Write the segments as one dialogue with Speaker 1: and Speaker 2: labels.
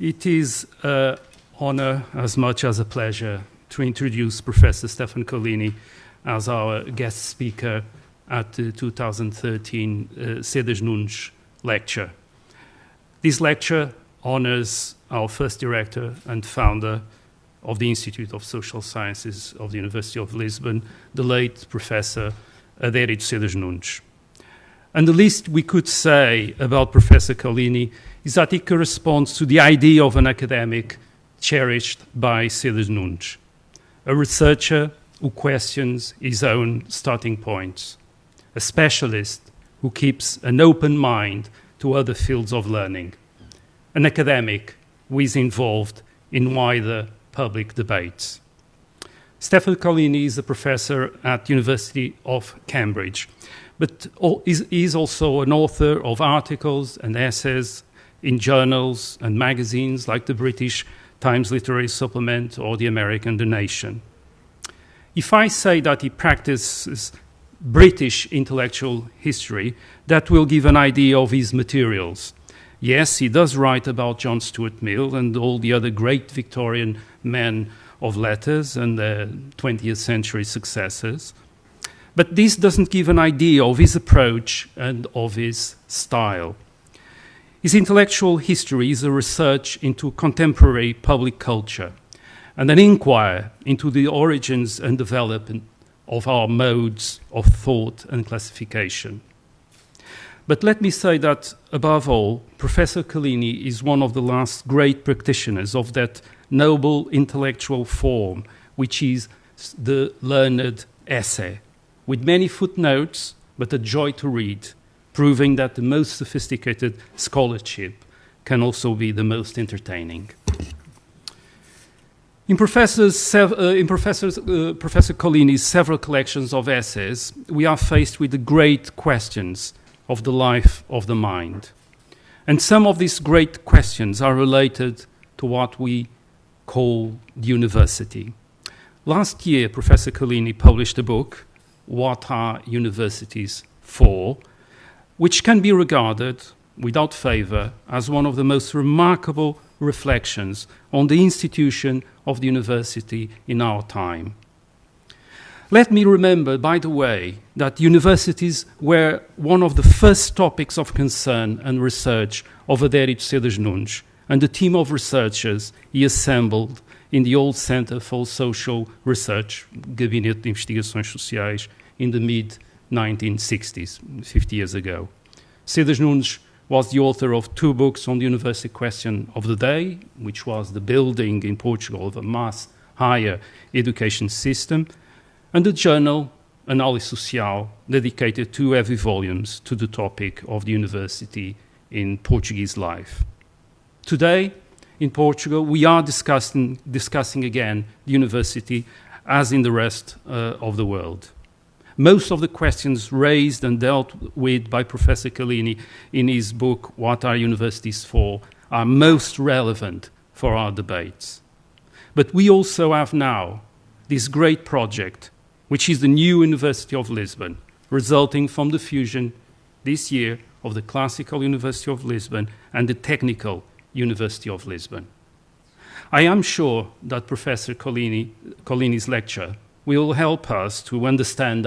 Speaker 1: It is an honor as much as a pleasure to introduce Professor Stefan Collini as our guest speaker at the 2013 Sedas Nunes lecture. This lecture honors our first director and founder of the Institute of Social Sciences of the University of Lisbon, the late Professor Abertura Sedas Nunes. And the least we could say about Professor Collini is that he corresponds to the idea of an academic cherished by Sedas Nunes, a researcher who questions his own starting points, a specialist who keeps an open mind to other fields of learning, an academic who is involved in wider public debates. Stefan Collini is a professor at the University of Cambridge, but he is also an author of articles and essays in journals and magazines like the British Times Literary Supplement or the American The Nation. If I say that he practices British intellectual history, that will give an idea of his materials. Yes, he does write about John Stuart Mill and all the other great Victorian men of letters and their 20th century successors. But this doesn't give an idea of his approach and of his style. His intellectual history is a research into contemporary public culture and an inquiry into the origins and development of our modes of thought and classification. But let me say that, above all, Professor Collini is one of the last great practitioners of that noble intellectual form, which is the learned essay, with many footnotes, but a joy to read, proving that the most sophisticated scholarship can also be the most entertaining. In Professor Collini's several collections of essays, we are faced with the great questions of the life of the mind. And some of these great questions are related to what we call the university. Last year, Professor Collini published a book, What Are Universities For?, which can be regarded, without favor, as one of the most remarkable reflections on the institution of the university in our time. Let me remember, by the way, that universities were one of the first topics of concern and research of Abertura Sedas Nunes and the team of researchers he assembled in the old Center for Social Research, Gabinete de Investigações Sociais, in the mid-1960s, 50 years ago. Sedas Nunes was the author of two books on the university question of the day, which was the building in Portugal of a mass higher education system, and the journal Análise Social, dedicated 2 heavy volumes to the topic of the university in Portuguese life. Today, in Portugal, we are discussing again the university as in the rest of the world. Most of the questions raised and dealt with by Professor Collini in his book, What Are Universities For?, are most relevant for our debates. But we also have now this great project, which is the new University of Lisbon, resulting from the fusion this year of the Classical University of Lisbon and the Technical University of Lisbon. I am sure that Professor Collini's lecture will help us to understand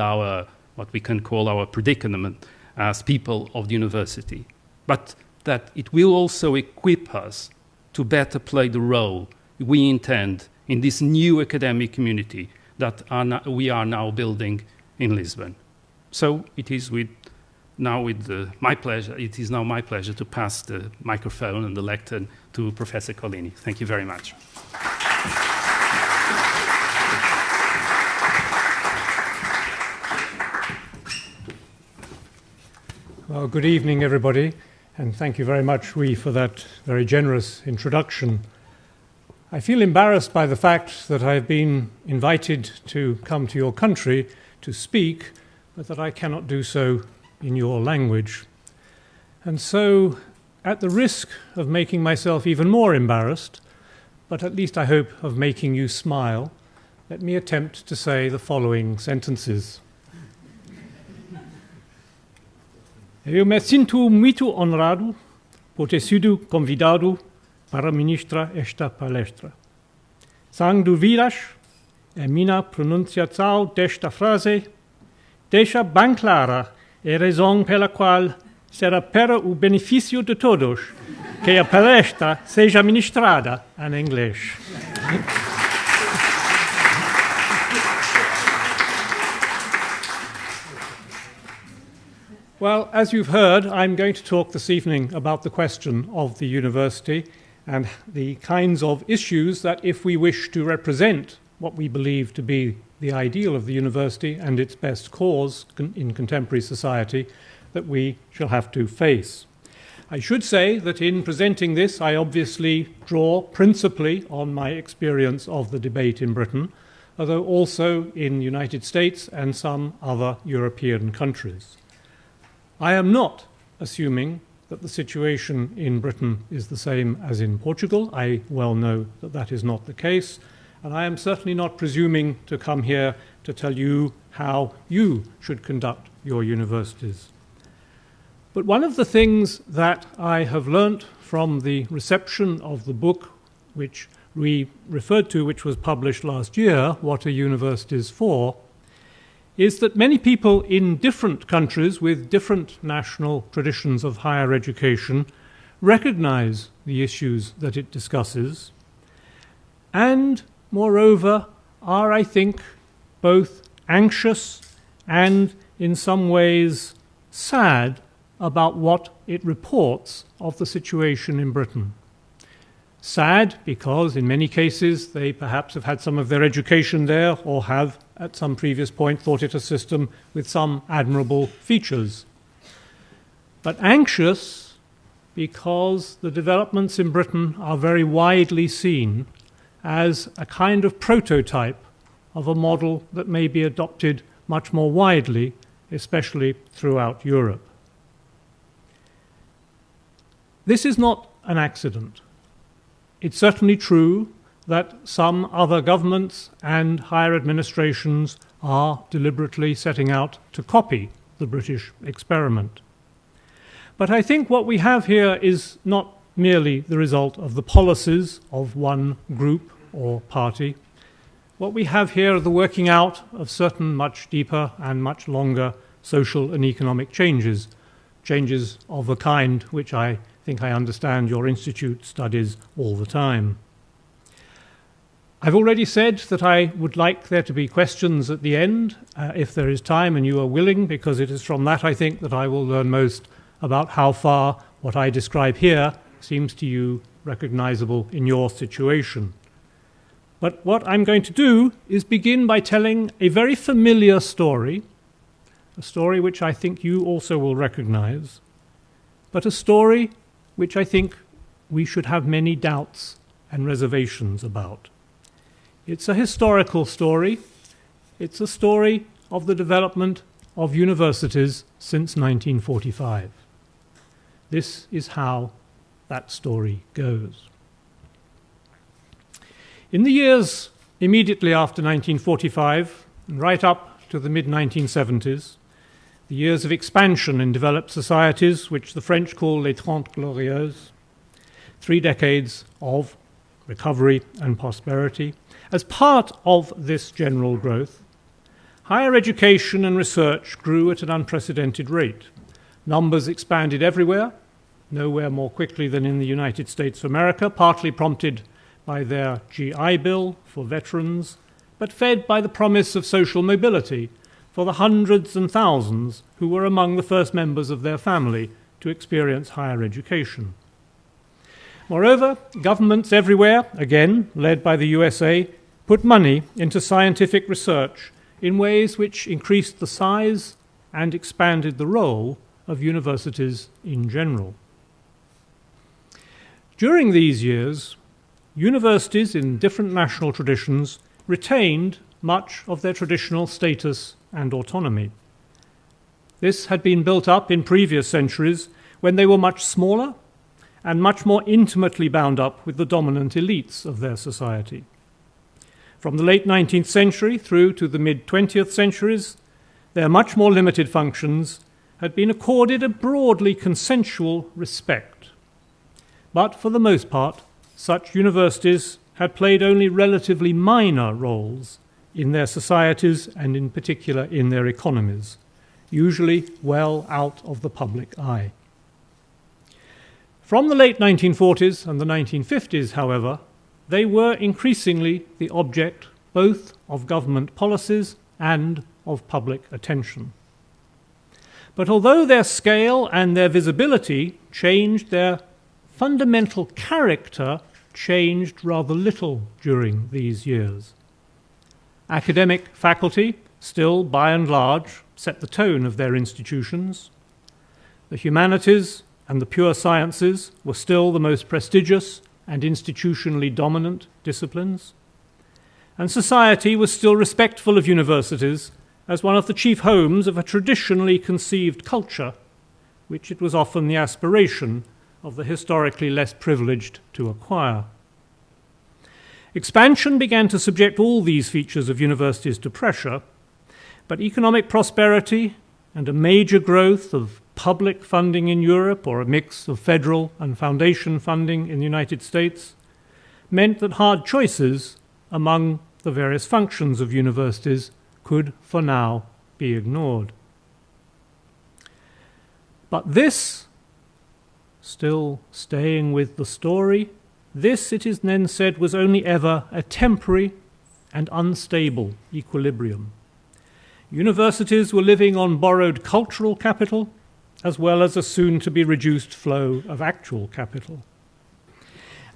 Speaker 1: what we can call our predicament as people of the university, but that it will also equip us to better play the role we intend in this new academic community that we are now building in Lisbon. So it is now my pleasure to pass the microphone and the lectern to Professor Collini. Thank you very much.
Speaker 2: Well, good evening, everybody, and thank you very much, Rui, for that very generous introduction. I feel embarrassed by the fact that I've been invited to come to your country to speak, but that I cannot do so in your language. And so, at the risk of making myself even more embarrassed, but at least I hope of making you smile, let me attempt to say the following sentences. Eu me sinto muito honrado por ter sido convidado para ministra esta palestra. Sang duvidas, e mina pronunciação desta frase deixa bem clara a razão pela qual será para o benefício de todos que a palestra seja ministrada em inglês. Well, as you've heard, I'm going to talk this evening about the question of the university and the kinds of issues that, if we wish to represent what we believe to be the ideal of the university and its best cause in contemporary society, that we shall have to face. I should say that in presenting this, I obviously draw principally on my experience of the debate in Britain, although also in the United States and some other European countries. I am not assuming that the situation in Britain is the same as in Portugal. I well know that that is not the case, and I am certainly not presuming to come here to tell you how you should conduct your universities. But one of the things that I have learnt from the reception of the book which we referred to, which was published last year, What Are Universities For?, is that many people in different countries with different national traditions of higher education recognize the issues that it discusses and, moreover, are, I think, both anxious and, in some ways, sad about what it reports of the situation in Britain. Sad because, in many cases, they perhaps have had some of their education there or have, at some previous point, thought it a system with some admirable features. But anxious because the developments in Britain are very widely seen as a kind of prototype of a model that may be adopted much more widely, especially throughout Europe. This is not an accident. It's certainly true that some other governments and higher administrations are deliberately setting out to copy the British experiment. But I think what we have here is not merely the result of the policies of one group or party. What we have here are the working out of certain much deeper and much longer social and economic changes, changes of a kind which I think I understand your institute studies all the time. I've already said that I would like there to be questions at the end, if there is time and you are willing, because it is from that, I think, that I will learn most about how far what I describe here seems to you recognizable in your situation. But what I'm going to do is begin by telling a very familiar story, a story which I think you also will recognize, but a story which I think we should have many doubts and reservations about. It's a historical story. It's a story of the development of universities since 1945. This is how that story goes. In the years immediately after 1945, and right up to the mid-1970s, the years of expansion in developed societies, which the French call les Trente Glorieuses, 3 decades of recovery and prosperity. As part of this general growth, higher education and research grew at an unprecedented rate. Numbers expanded everywhere, nowhere more quickly than in the United States of America, partly prompted by their GI Bill for veterans, but fed by the promise of social mobility for the hundreds and thousands who were among the first members of their family to experience higher education. Moreover, governments everywhere, again led by the USA, put money into scientific research in ways which increased the size and expanded the role of universities in general. During these years, universities in different national traditions retained much of their traditional status and autonomy. This had been built up in previous centuries when they were much smaller and much more intimately bound up with the dominant elites of their society. From the late 19th century through to the mid-20th centuries, their much more limited functions had been accorded a broadly consensual respect. But for the most part, such universities had played only relatively minor roles in their societies and in particular in their economies, usually well out of the public eye. From the late 1940s and the 1950s, however, they were increasingly the object both of government policies and of public attention. But although their scale and their visibility changed, their fundamental character changed rather little during these years. Academic faculty still, by and large, set the tone of their institutions. The humanities and the pure sciences were still the most prestigious and institutionally dominant disciplines. And society was still respectful of universities as one of the chief homes of a traditionally conceived culture, which it was often the aspiration of the historically less privileged to acquire. Expansion began to subject all these features of universities to pressure, but economic prosperity and a major growth of public funding in Europe, or a mix of federal and foundation funding in the United States, meant that hard choices among the various functions of universities could, for now, be ignored. But this, still staying with the story, this, it is then said, was only ever a temporary and unstable equilibrium. Universities were living on borrowed cultural capital as well as a soon-to-be-reduced flow of actual capital.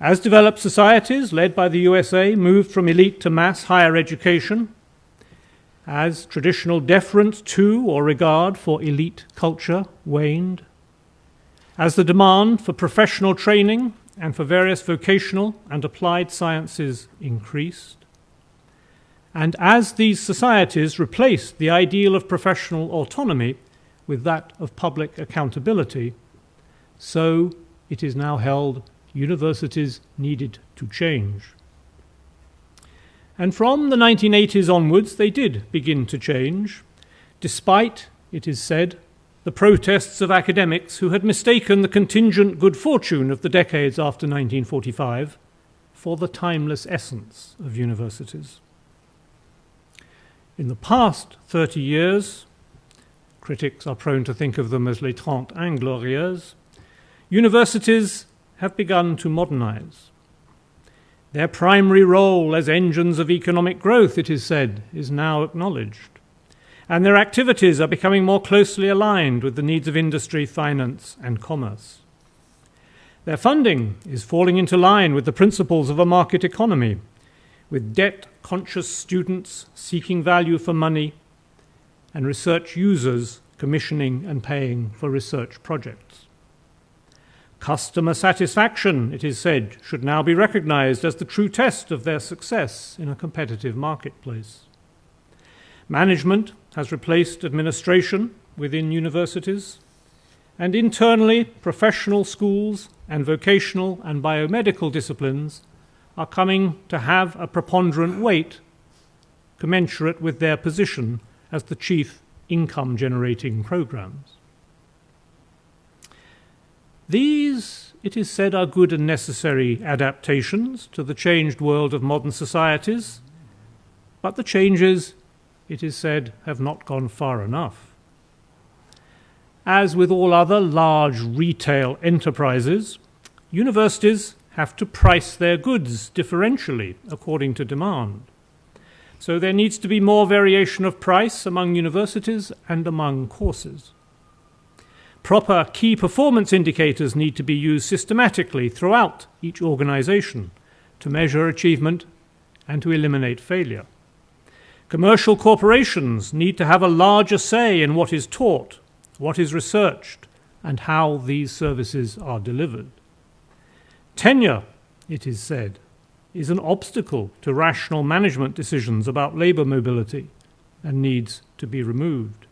Speaker 2: As developed societies, led by the USA, moved from elite to mass higher education, as traditional deference to or regard for elite culture waned, as the demand for professional training and for various vocational and applied sciences increased, and as these societies replaced the ideal of professional autonomy with that of public accountability, so it is now held universities needed to change. And from the 1980s onwards, they did begin to change, despite, it is said, the protests of academics who had mistaken the contingent good fortune of the decades after 1945 for the timeless essence of universities. In the past 30 years, critics are prone to think of them as les 30 Inglorieuses, universities have begun to modernize. Their primary role as engines of economic growth, it is said, is now acknowledged, and their activities are becoming more closely aligned with the needs of industry, finance, and commerce. Their funding is falling into line with the principles of a market economy, with debt-conscious students seeking value for money and research users commissioning and paying for research projects. Customer satisfaction, it is said, should now be recognized as the true test of their success in a competitive marketplace. Management has replaced administration within universities, and internally, professional schools and vocational and biomedical disciplines are coming to have a preponderant weight commensurate with their position as the chief income-generating programs. These, it is said, are good and necessary adaptations to the changed world of modern societies, but the changes, it is said, have not gone far enough. As with all other large retail enterprises, universities have to price their goods differentially according to demand. So there needs to be more variation of price among universities and among courses. Proper key performance indicators need to be used systematically throughout each organization to measure achievement and to eliminate failure. Commercial corporations need to have a larger say in what is taught, what is researched, and how these services are delivered. Tenure, it is said, is an obstacle to rational management decisions about labor mobility and needs to be removed.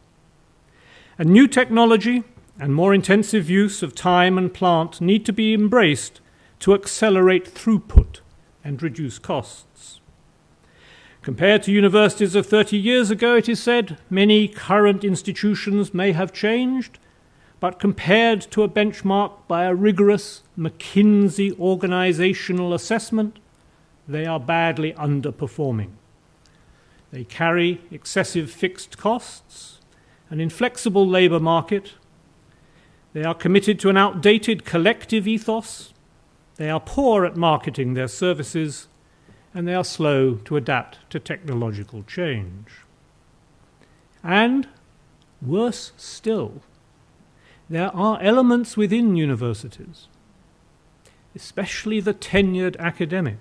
Speaker 2: And new technology and more intensive use of time and plant need to be embraced to accelerate throughput and reduce costs. Compared to universities of 30 years ago, it is said, many current institutions may have changed, but compared to a benchmark by a rigorous McKinsey organizational assessment, they are badly underperforming. They carry excessive fixed costs, an inflexible labour market. They are committed to an outdated collective ethos. They are poor at marketing their services, and they are slow to adapt to technological change. And, worse still, there are elements within universities, especially the tenured academics,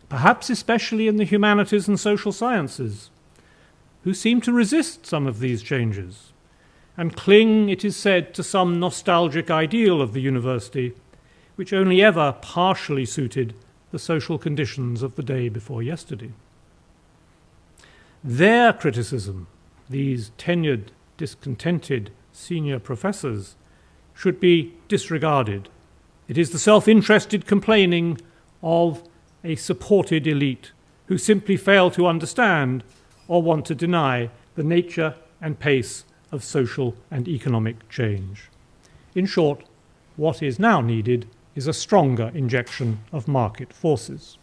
Speaker 2: perhaps especially in the humanities and social sciences, who seem to resist some of these changes and cling, it is said, to some nostalgic ideal of the university, which only ever partially suited the social conditions of the day before yesterday. Their criticism, these tenured, discontented senior professors, should be disregarded. It is the self-interested complaining of a supported elite who simply fail to understand or want to deny the nature and pace of social and economic change. In short, what is now needed is a stronger injection of market forces.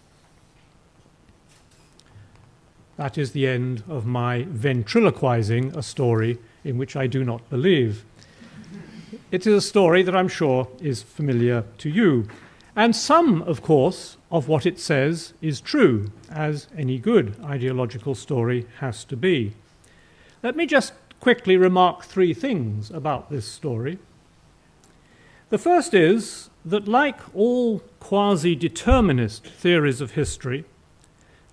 Speaker 2: That is the end of my ventriloquizing a story in which I do not believe. It is a story that I'm sure is familiar to you. And some, of course, of what it says is true, as any good ideological story has to be. Let me just quickly remark three things about this story. The first is that, like all quasi-determinist theories of history,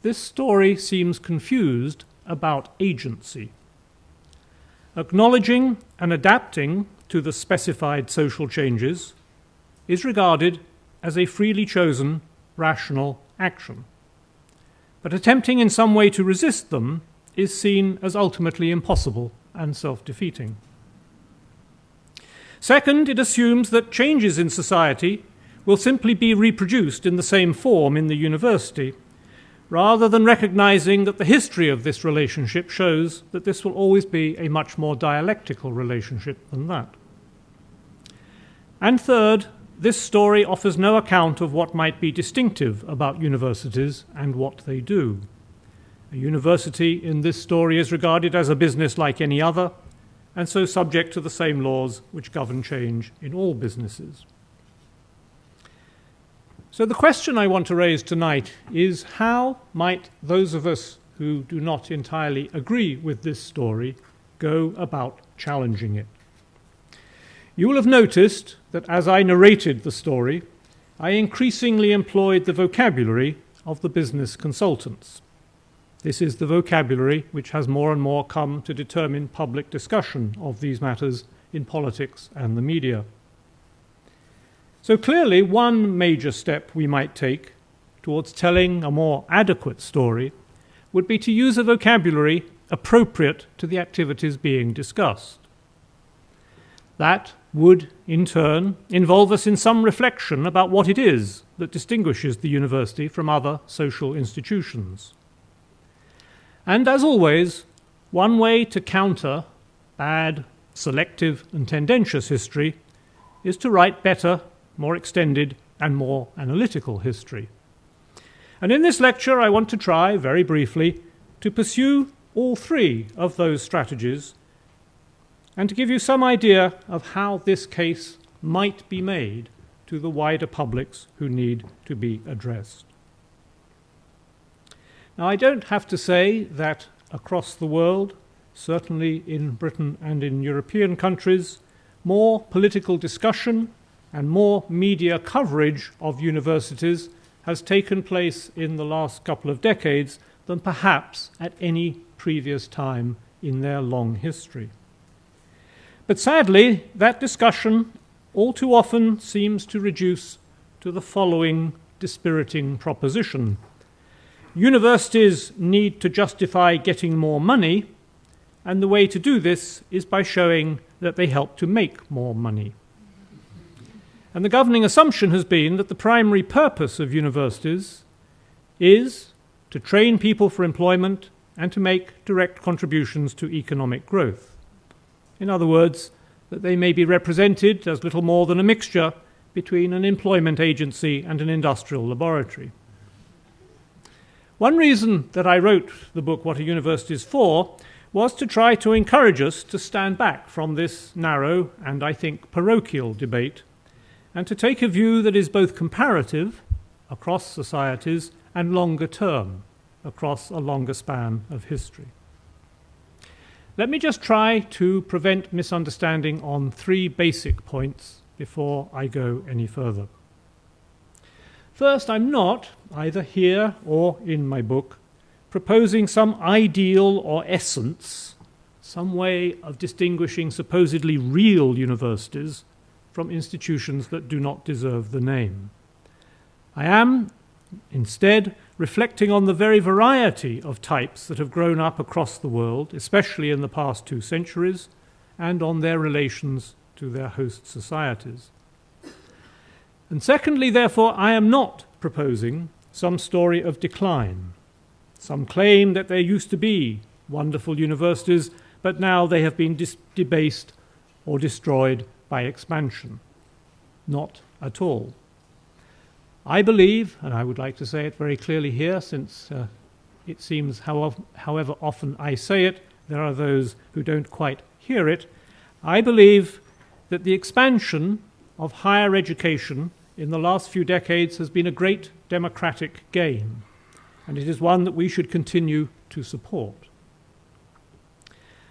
Speaker 2: this story seems confused about agency. Acknowledging and adapting to the specified social changes is regarded as a freely chosen, rational action. But attempting in some way to resist them is seen as ultimately impossible and self-defeating. Second, it assumes that changes in society will simply be reproduced in the same form in the university, rather than recognizing that the history of this relationship shows that this will always be a much more dialectical relationship than that. And third, this story offers no account of what might be distinctive about universities and what they do. A university in this story is regarded as a business like any other, and so subject to the same laws which govern change in all businesses. So the question I want to raise tonight is, how might those of us who do not entirely agree with this story go about challenging it? You will have noticed that as I narrated the story, I increasingly employed the vocabulary of the business consultants. This is the vocabulary which has more and more come to determine public discussion of these matters in politics and the media. So clearly, one major step we might take towards telling a more adequate story would be to use a vocabulary appropriate to the activities being discussed. That would, in turn, involve us in some reflection about what it is that distinguishes the university from other social institutions. And as always, one way to counter bad, selective, and tendentious history is to write better, more extended, and more analytical history. And in this lecture, I want to try, very briefly, to pursue all three of those strategies and to give you some idea of how this case might be made to the wider publics who need to be addressed. Now, I don't have to say that across the world, certainly in Britain and in European countries, more political discussion and more media coverage of universities has taken place in the last couple of decades than perhaps at any previous time in their long history. But sadly, that discussion all too often seems to reduce to the following dispiriting proposition. Universities need to justify getting more money, and the way to do this is by showing that they help to make more money. And the governing assumption has been that the primary purpose of universities is to train people for employment and to make direct contributions to economic growth. In other words, that they may be represented as little more than a mixture between an employment agency and an industrial laboratory. One reason that I wrote the book, What a University is For, was to try to encourage us to stand back from this narrow and, I think, parochial debate, and to take a view that is both comparative across societies and longer term across a longer span of history. Let me just try to prevent misunderstanding on 3 basic points before I go any further. First, I'm not, either here or in my book, proposing some ideal or essence, some way of distinguishing supposedly real universities from institutions that do not deserve the name. I am, instead, reflecting on the very variety of types that have grown up across the world, especially in the past 2 centuries, and on their relations to their host societies. And secondly, therefore, I am not proposing some story of decline, some claim that there used to be wonderful universities, but now they have been debased or destroyed by expansion. Not at all. I believe, and I would like to say it very clearly here, since it seems however often I say it, there are those who don't quite hear it, I believe that the expansion of higher education in the last few decades has been a great democratic gain, and it is one that we should continue to support.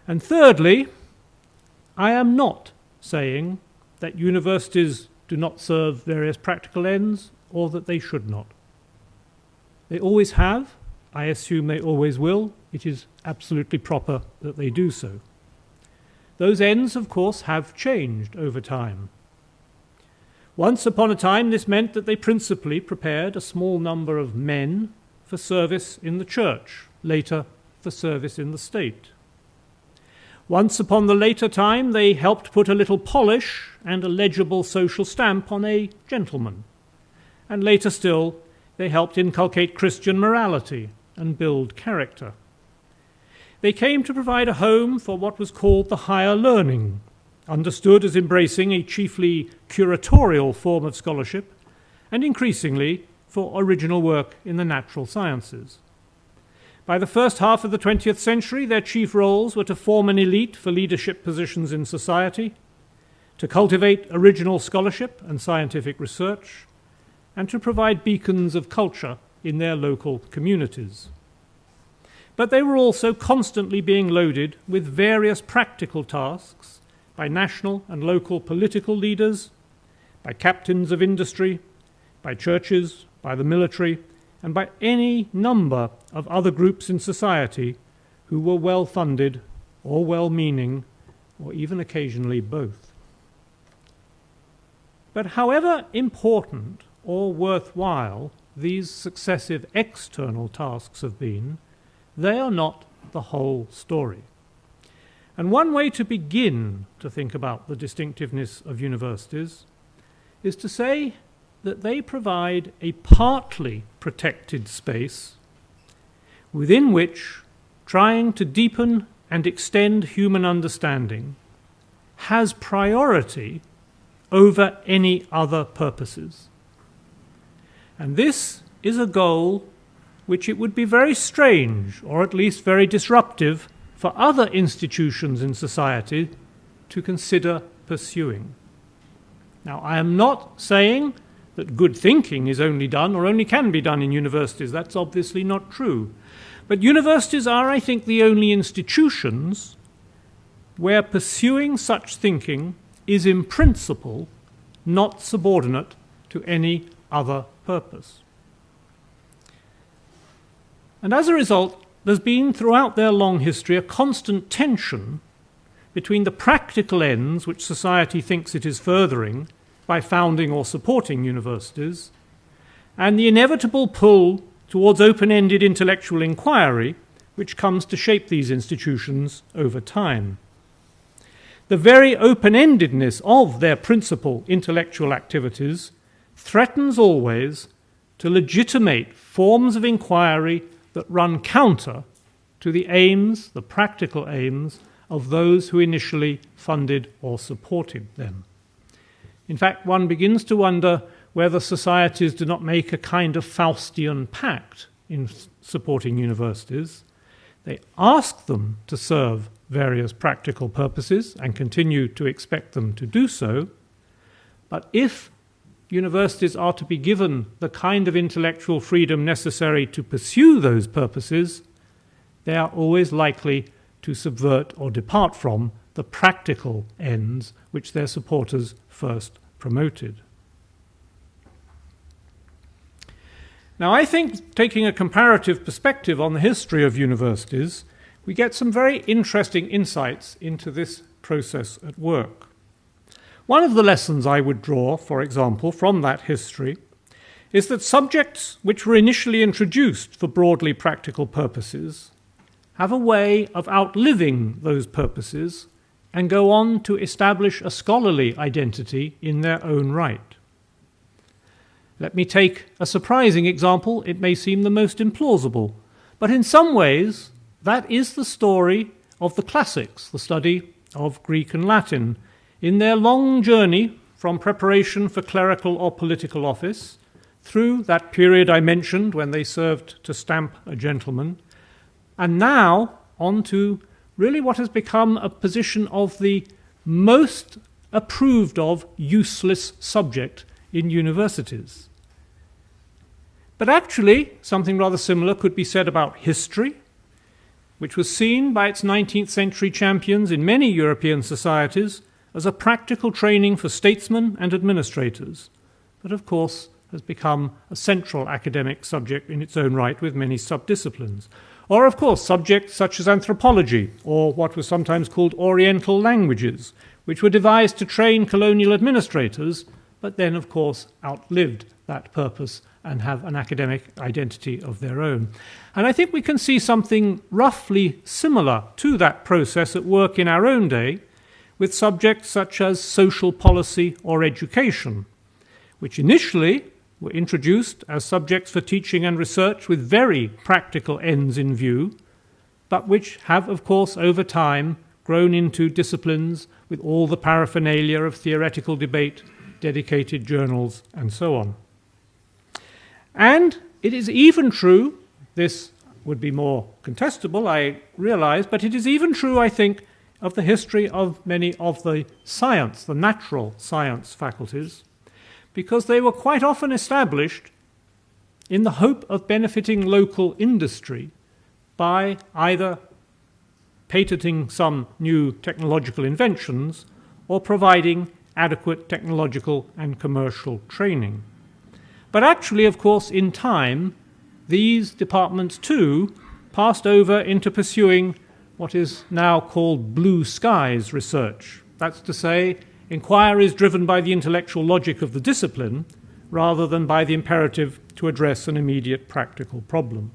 Speaker 2: And thirdly, I am not saying that universities do not serve various practical ends or that they should not. They always have. I assume they always will. It is absolutely proper that they do so. Those ends, of course, have changed over time. Once upon a time, this meant that they principally prepared a small number of men for service in the church, later for service in the state. Once upon the later time, they helped put a little polish and a legible social stamp on a gentleman. And later still, they helped inculcate Christian morality and build character. They came to provide a home for what was called the higher learning, understood as embracing a chiefly curatorial form of scholarship, and increasingly for original work in the natural sciences. By the first half of the 20th century, their chief roles were to form an elite for leadership positions in society, to cultivate original scholarship and scientific research, and to provide beacons of culture in their local communities. But they were also constantly being loaded with various practical tasks by national and local political leaders, by captains of industry, by churches, by the military, and by any number of other groups in society who were well-funded or well-meaning, or even occasionally both. But however important or worthwhile these successive external tasks have been, they are not the whole story. And one way to begin to think about the distinctiveness of universities is to say that they provide a partly protected space within which trying to deepen and extend human understanding has priority over any other purposes. And this is a goal which it would be very strange, or at least very disruptive, for other institutions in society to consider pursuing. Now, I am not saying that good thinking is only done or only can be done in universities. That's obviously not true. But universities are, I think, the only institutions where pursuing such thinking is in principle not subordinate to any other purpose. And as a result, there's been throughout their long history a constant tension between the practical ends which society thinks it is furthering by founding or supporting universities and the inevitable pull towards open-ended intellectual inquiry which comes to shape these institutions over time. The very open-endedness of their principal intellectual activities threatens always to legitimate forms of inquiry that run counter to the aims, the practical aims, of those who initially funded or supported them. In fact, one begins to wonder whether societies do not make a kind of Faustian pact in supporting universities. They ask them to serve various practical purposes and continue to expect them to do so. But if universities are to be given the kind of intellectual freedom necessary to pursue those purposes, they are always likely to subvert or depart from the practical ends which their supporters first promoted. Now, I think, taking a comparative perspective on the history of universities, we get some very interesting insights into this process at work. One of the lessons I would draw, for example, from that history is that subjects which were initially introduced for broadly practical purposes have a way of outliving those purposes and go on to establish a scholarly identity in their own right. Let me take a surprising example. It may seem the most implausible, but in some ways that is the story of the classics, the study of Greek and Latin, in their long journey from preparation for clerical or political office through that period I mentioned when they served to stamp a gentleman, and now on to really what has become a position of the most approved of useless subject in universities. But actually, something rather similar could be said about history, which was seen by its 19th century champions in many European societies as a practical training for statesmen and administrators, but of course has become a central academic subject in its own right with many subdisciplines. Or, of course, subjects such as anthropology, or what was sometimes called Oriental languages, which were devised to train colonial administrators, but then, of course, outlived that purpose and have an academic identity of their own. And I think we can see something roughly similar to that process at work in our own day with subjects such as social policy or education, which initially were introduced as subjects for teaching and research with very practical ends in view, but which have, of course, over time grown into disciplines with all the paraphernalia of theoretical debate, dedicated journals, and so on. And it is even true, this would be more contestable, I realize, but it is even true, I think, of the history of many of the science, the natural science faculties, because they were quite often established in the hope of benefiting local industry by either patenting some new technological inventions or providing adequate technological and commercial training. But actually, of course, in time, these departments too passed over into pursuing what is now called blue skies research. That's to say, inquiries driven by the intellectual logic of the discipline rather than by the imperative to address an immediate practical problem.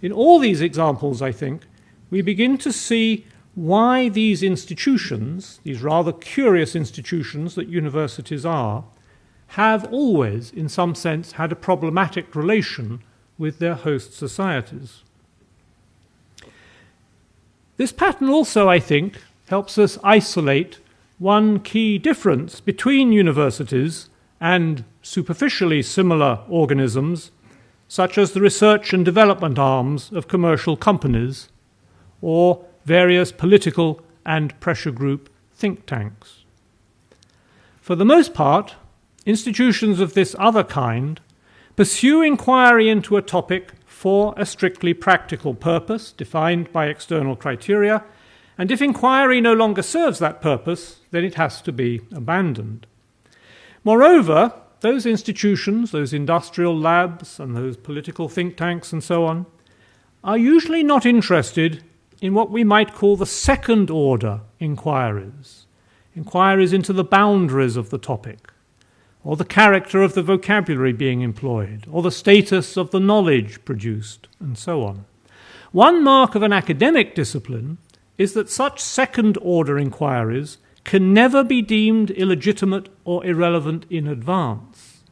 Speaker 2: In all these examples, I think, we begin to see why these institutions, these rather curious institutions that universities are, have always, in some sense, had a problematic relation with their host societies. This pattern also, I think, helps us isolate one key difference between universities and superficially similar organisms, such as the research and development arms of commercial companies or various political and pressure group think tanks. For the most part, institutions of this other kind pursue inquiry into a topic for a strictly practical purpose defined by external criteria, and if inquiry no longer serves that purpose, then it has to be abandoned. Moreover, those institutions, those industrial labs and those political think tanks and so on, are usually not interested in what we might call the second-order inquiries into the boundaries of the topic, or the character of the vocabulary being employed, or the status of the knowledge produced, and so on. One mark of an academic discipline is that such second-order inquiries can never be deemed illegitimate or irrelevant in advance.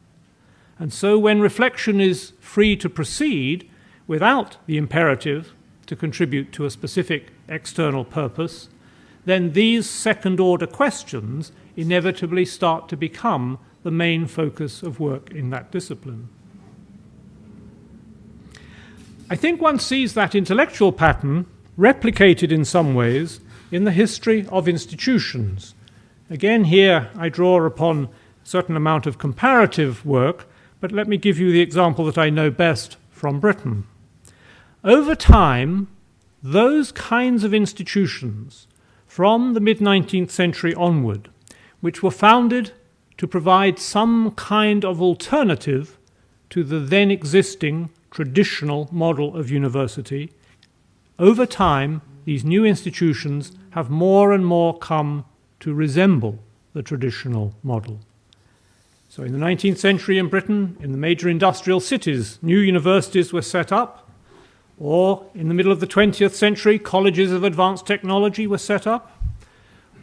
Speaker 2: And so when reflection is free to proceed without the imperative to contribute to a specific external purpose, then these second-order questions inevitably start to become the main focus of work in that discipline. I think one sees that intellectual pattern replicated in some ways in the history of institutions. Again, here I draw upon a certain amount of comparative work, but let me give you the example that I know best from Britain. Over time, those kinds of institutions from the mid-19th century onward, which were founded to provide some kind of alternative to the then existing traditional model of university, over time, these new institutions have more and more come to resemble the traditional model. So in the 19th century in Britain, in the major industrial cities, new universities were set up, or in the middle of the 20th century, colleges of advanced technology were set up,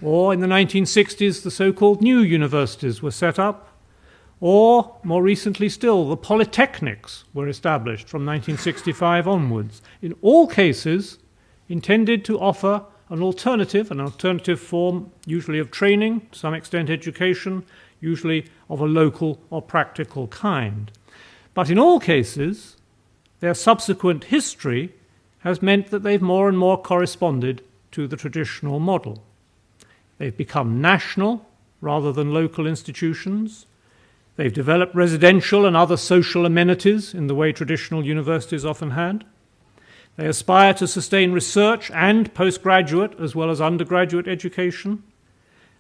Speaker 2: or in the 1960s, the so-called new universities were set up, or more recently still, the polytechnics were established from 1965 onwards. In all cases, intended to offer an alternative form, usually of training, to some extent education, usually of a local or practical kind. But in all cases, their subsequent history has meant that they've more and more corresponded to the traditional model. They've become national rather than local institutions. They've developed residential and other social amenities in the way traditional universities often had. They aspire to sustain research and postgraduate as well as undergraduate education,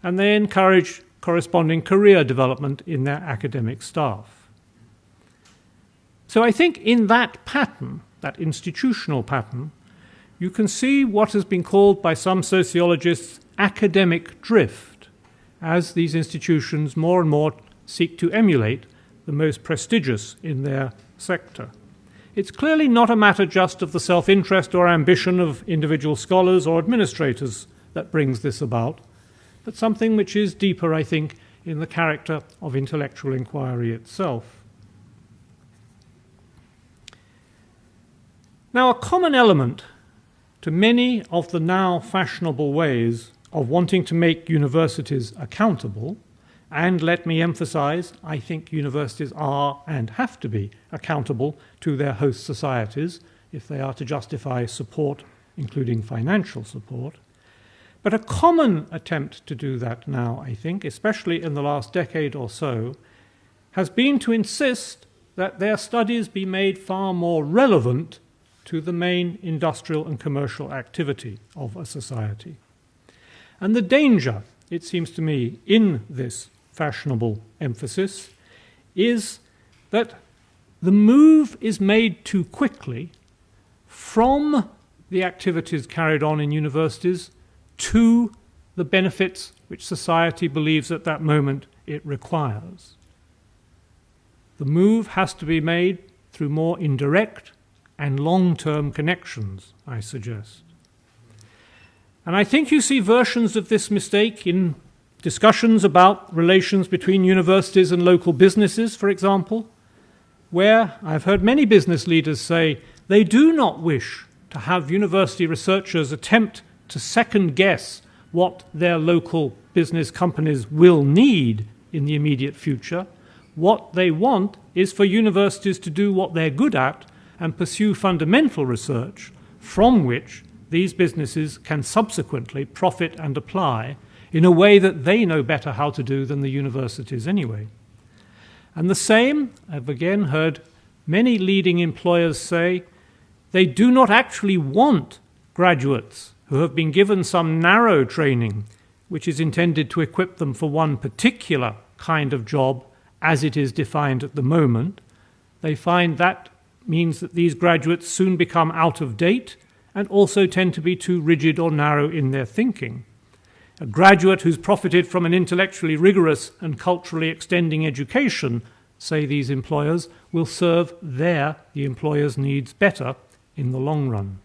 Speaker 2: and they encourage corresponding career development in their academic staff. So I think in that pattern, that institutional pattern, you can see what has been called by some sociologists academic drift, as these institutions more and more seek to emulate the most prestigious in their sector. It's clearly not a matter just of the self-interest or ambition of individual scholars or administrators that brings this about, but something which is deeper, I think, in the character of intellectual inquiry itself. Now, a common element to many of the now fashionable ways of wanting to make universities accountable, and let me emphasize, I think universities are and have to be accountable to their host societies if they are to justify support, including financial support. But a common attempt to do that now, I think, especially in the last decade or so, has been to insist that their studies be made far more relevant to the main industrial and commercial activity of a society. And the danger, it seems to me, in this fashionable emphasis is that the move is made too quickly from the activities carried on in universities to the benefits which society believes at that moment it requires. The move has to be made through more indirect and long-term connections, I suggest. And I think you see versions of this mistake in discussions about relations between universities and local businesses, for example, where I've heard many business leaders say they do not wish to have university researchers attempt to second-guess what their local business companies will need in the immediate future. What they want is for universities to do what they're good at and pursue fundamental research from which these businesses can subsequently profit and apply in a way that they know better how to do than the universities anyway. And the same, I've again heard many leading employers say, they do not actually want graduates who have been given some narrow training which is intended to equip them for one particular kind of job as it is defined at the moment. They find that means that these graduates soon become out of date and also tend to be too rigid or narrow in their thinking. A graduate who's profited from an intellectually rigorous and culturally extending education, say these employers, will serve the employer's needs better in the long run.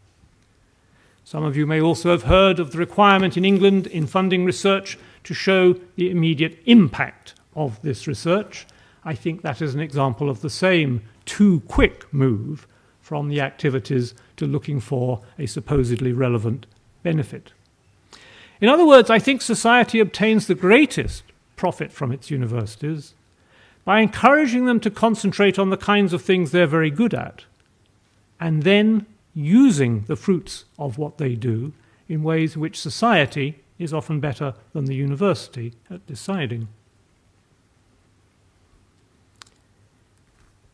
Speaker 2: Some of you may also have heard of the requirement in England in funding research to show the immediate impact of this research. I think that is an example of the same too quick move from the activities to looking for a supposedly relevant benefit. In other words, I think society obtains the greatest profit from its universities by encouraging them to concentrate on the kinds of things they're very good at, and then using the fruits of what they do in ways in which society is often better than the university at deciding.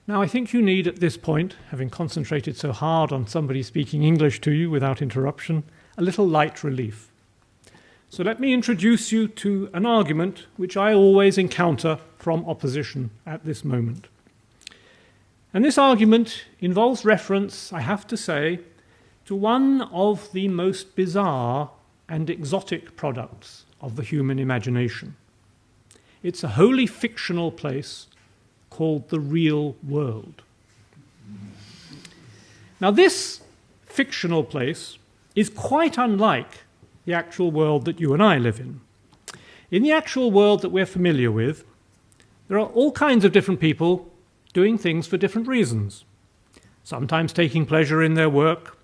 Speaker 2: Now, I think you need at this point, having concentrated so hard on somebody speaking English to you without interruption, a little light relief. So let me introduce you to an argument which I always encounter from opposition at this moment. And this argument involves reference, I have to say, to one of the most bizarre and exotic products of the human imagination. It's a wholly fictional place called the real world. Now, this fictional place is quite unlike the actual world that you and I live in. In the actual world that we're familiar with, there are all kinds of different people doing things for different reasons, sometimes taking pleasure in their work,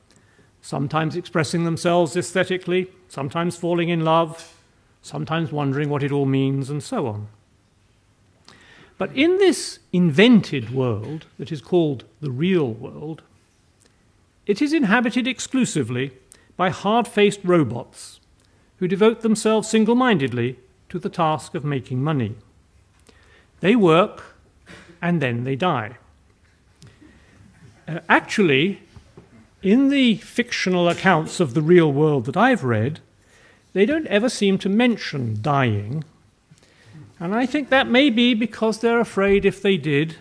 Speaker 2: sometimes expressing themselves aesthetically, sometimes falling in love, sometimes wondering what it all means, and so on. But in this invented world that is called the real world, it is inhabited exclusively by hard-faced robots who devote themselves single-mindedly to the task of making money. They work and then they die. Actually, in the fictional accounts of the real world that I've read, they don't ever seem to mention dying. And I think that may be because they're afraid if they did,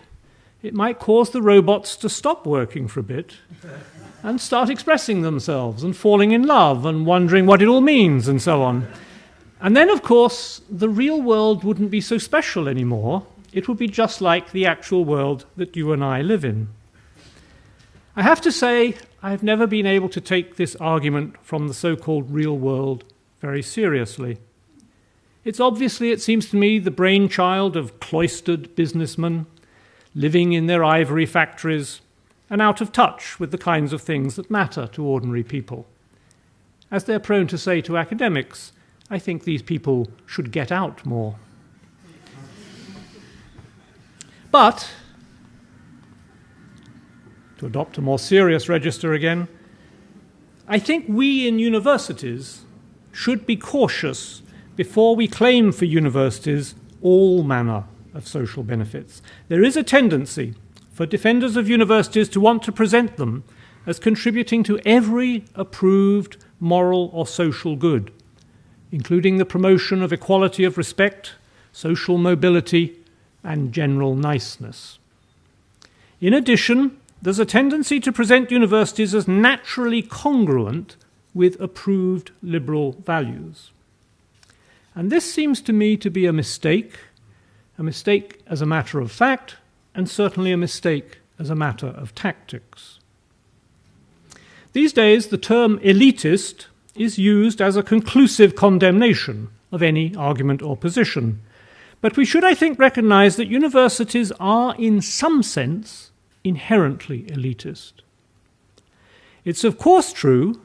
Speaker 2: it might cause the robots to stop working for a bit and start expressing themselves and falling in love and wondering what it all means and so on. And then, of course, the real world wouldn't be so special anymore. It would be just like the actual world that you and I live in. I have to say, I've never been able to take this argument from the so-called real world very seriously. It's obviously, it seems to me, the brainchild of cloistered businessmen living in their ivory factories and out of touch with the kinds of things that matter to ordinary people. As they're prone to say to academics, I think these people should get out more. But, to adopt a more serious register again, I think we in universities should be cautious before we claim for universities all manner of social benefits. There is a tendency for defenders of universities to want to present them as contributing to every approved moral or social good, including the promotion of equality of respect, social mobility, and general niceness. In addition, there's a tendency to present universities as naturally congruent with approved liberal values. And this seems to me to be a mistake as a matter of fact, and certainly a mistake as a matter of tactics. These days, the term elitist is used as a conclusive condemnation of any argument or position. But we should, I think, recognize that universities are, in some sense, inherently elitist. It's of course true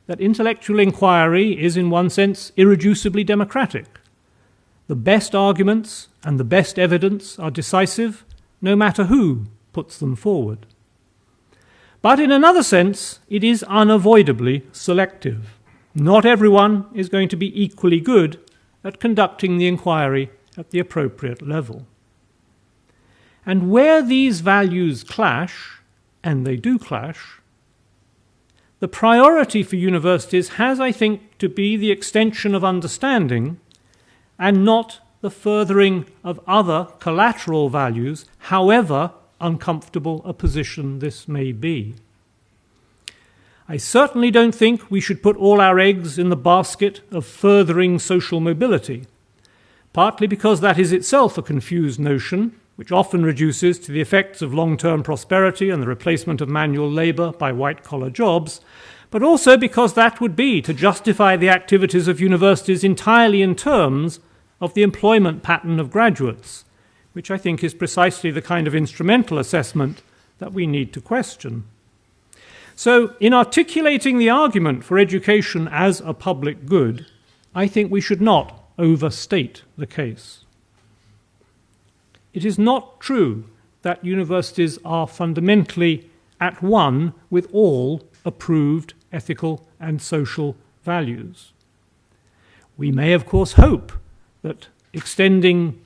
Speaker 2: that intellectual inquiry is, in one sense, irreducibly democratic. The best arguments and the best evidence are decisive, no matter who puts them forward. But in another sense, it is unavoidably selective. Not everyone is going to be equally good at conducting the inquiry at the appropriate level. And where these values clash, and they do clash, the priority for universities has, I think, to be the extension of understanding and not the furthering of other collateral values, however uncomfortable a position this may be. I certainly don't think we should put all our eggs in the basket of furthering social mobility, partly because that is itself a confused notion, which often reduces to the effects of long-term prosperity and the replacement of manual labour by white-collar jobs, but also because that would be to justify the activities of universities entirely in terms of the employment pattern of graduates, which I think is precisely the kind of instrumental assessment that we need to question. So, in articulating the argument for education as a public good, I think we should not overstate the case. It is not true that universities are fundamentally at one with all approved ethical and social values. We may, of course, hope that extending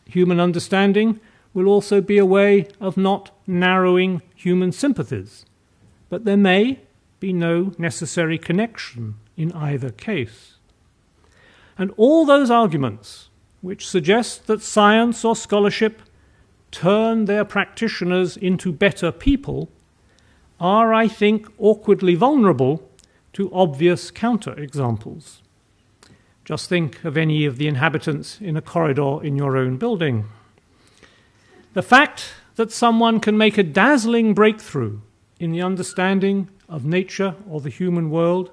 Speaker 2: human understanding will also be a way of not narrowing human sympathies, but there may be no necessary connection in either case. And all those arguments which suggest that science or scholarship turn their practitioners into better people are, I think, awkwardly vulnerable to obvious counterexamples. Just think of any of the inhabitants in a corridor in your own building. The fact that someone can make a dazzling breakthrough in the understanding of nature or the human world,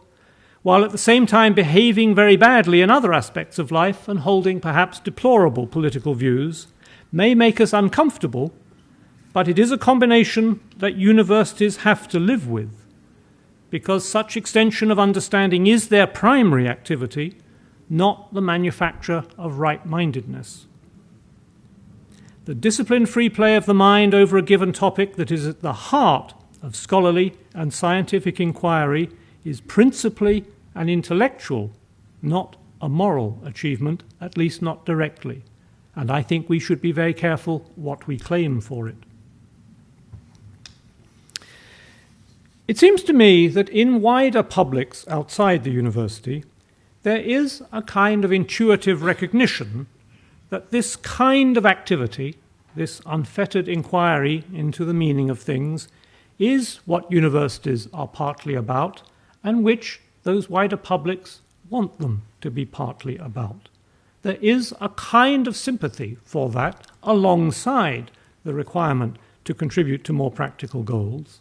Speaker 2: while at the same time behaving very badly in other aspects of life and holding perhaps deplorable political views, may make us uncomfortable, but it is a combination that universities have to live with, because such extension of understanding is their primary activity, not the manufacture of right-mindedness. The disciplined free play of the mind over a given topic that is at the heart of scholarly and scientific inquiry is principally an intellectual, not a moral achievement, at least not directly. And I think we should be very careful what we claim for it. It seems to me that in wider publics outside the university, there is a kind of intuitive recognition that this kind of activity, this unfettered inquiry into the meaning of things, is what universities are partly about, and which those wider publics want them to be partly about. There is a kind of sympathy for that alongside the requirement to contribute to more practical goals.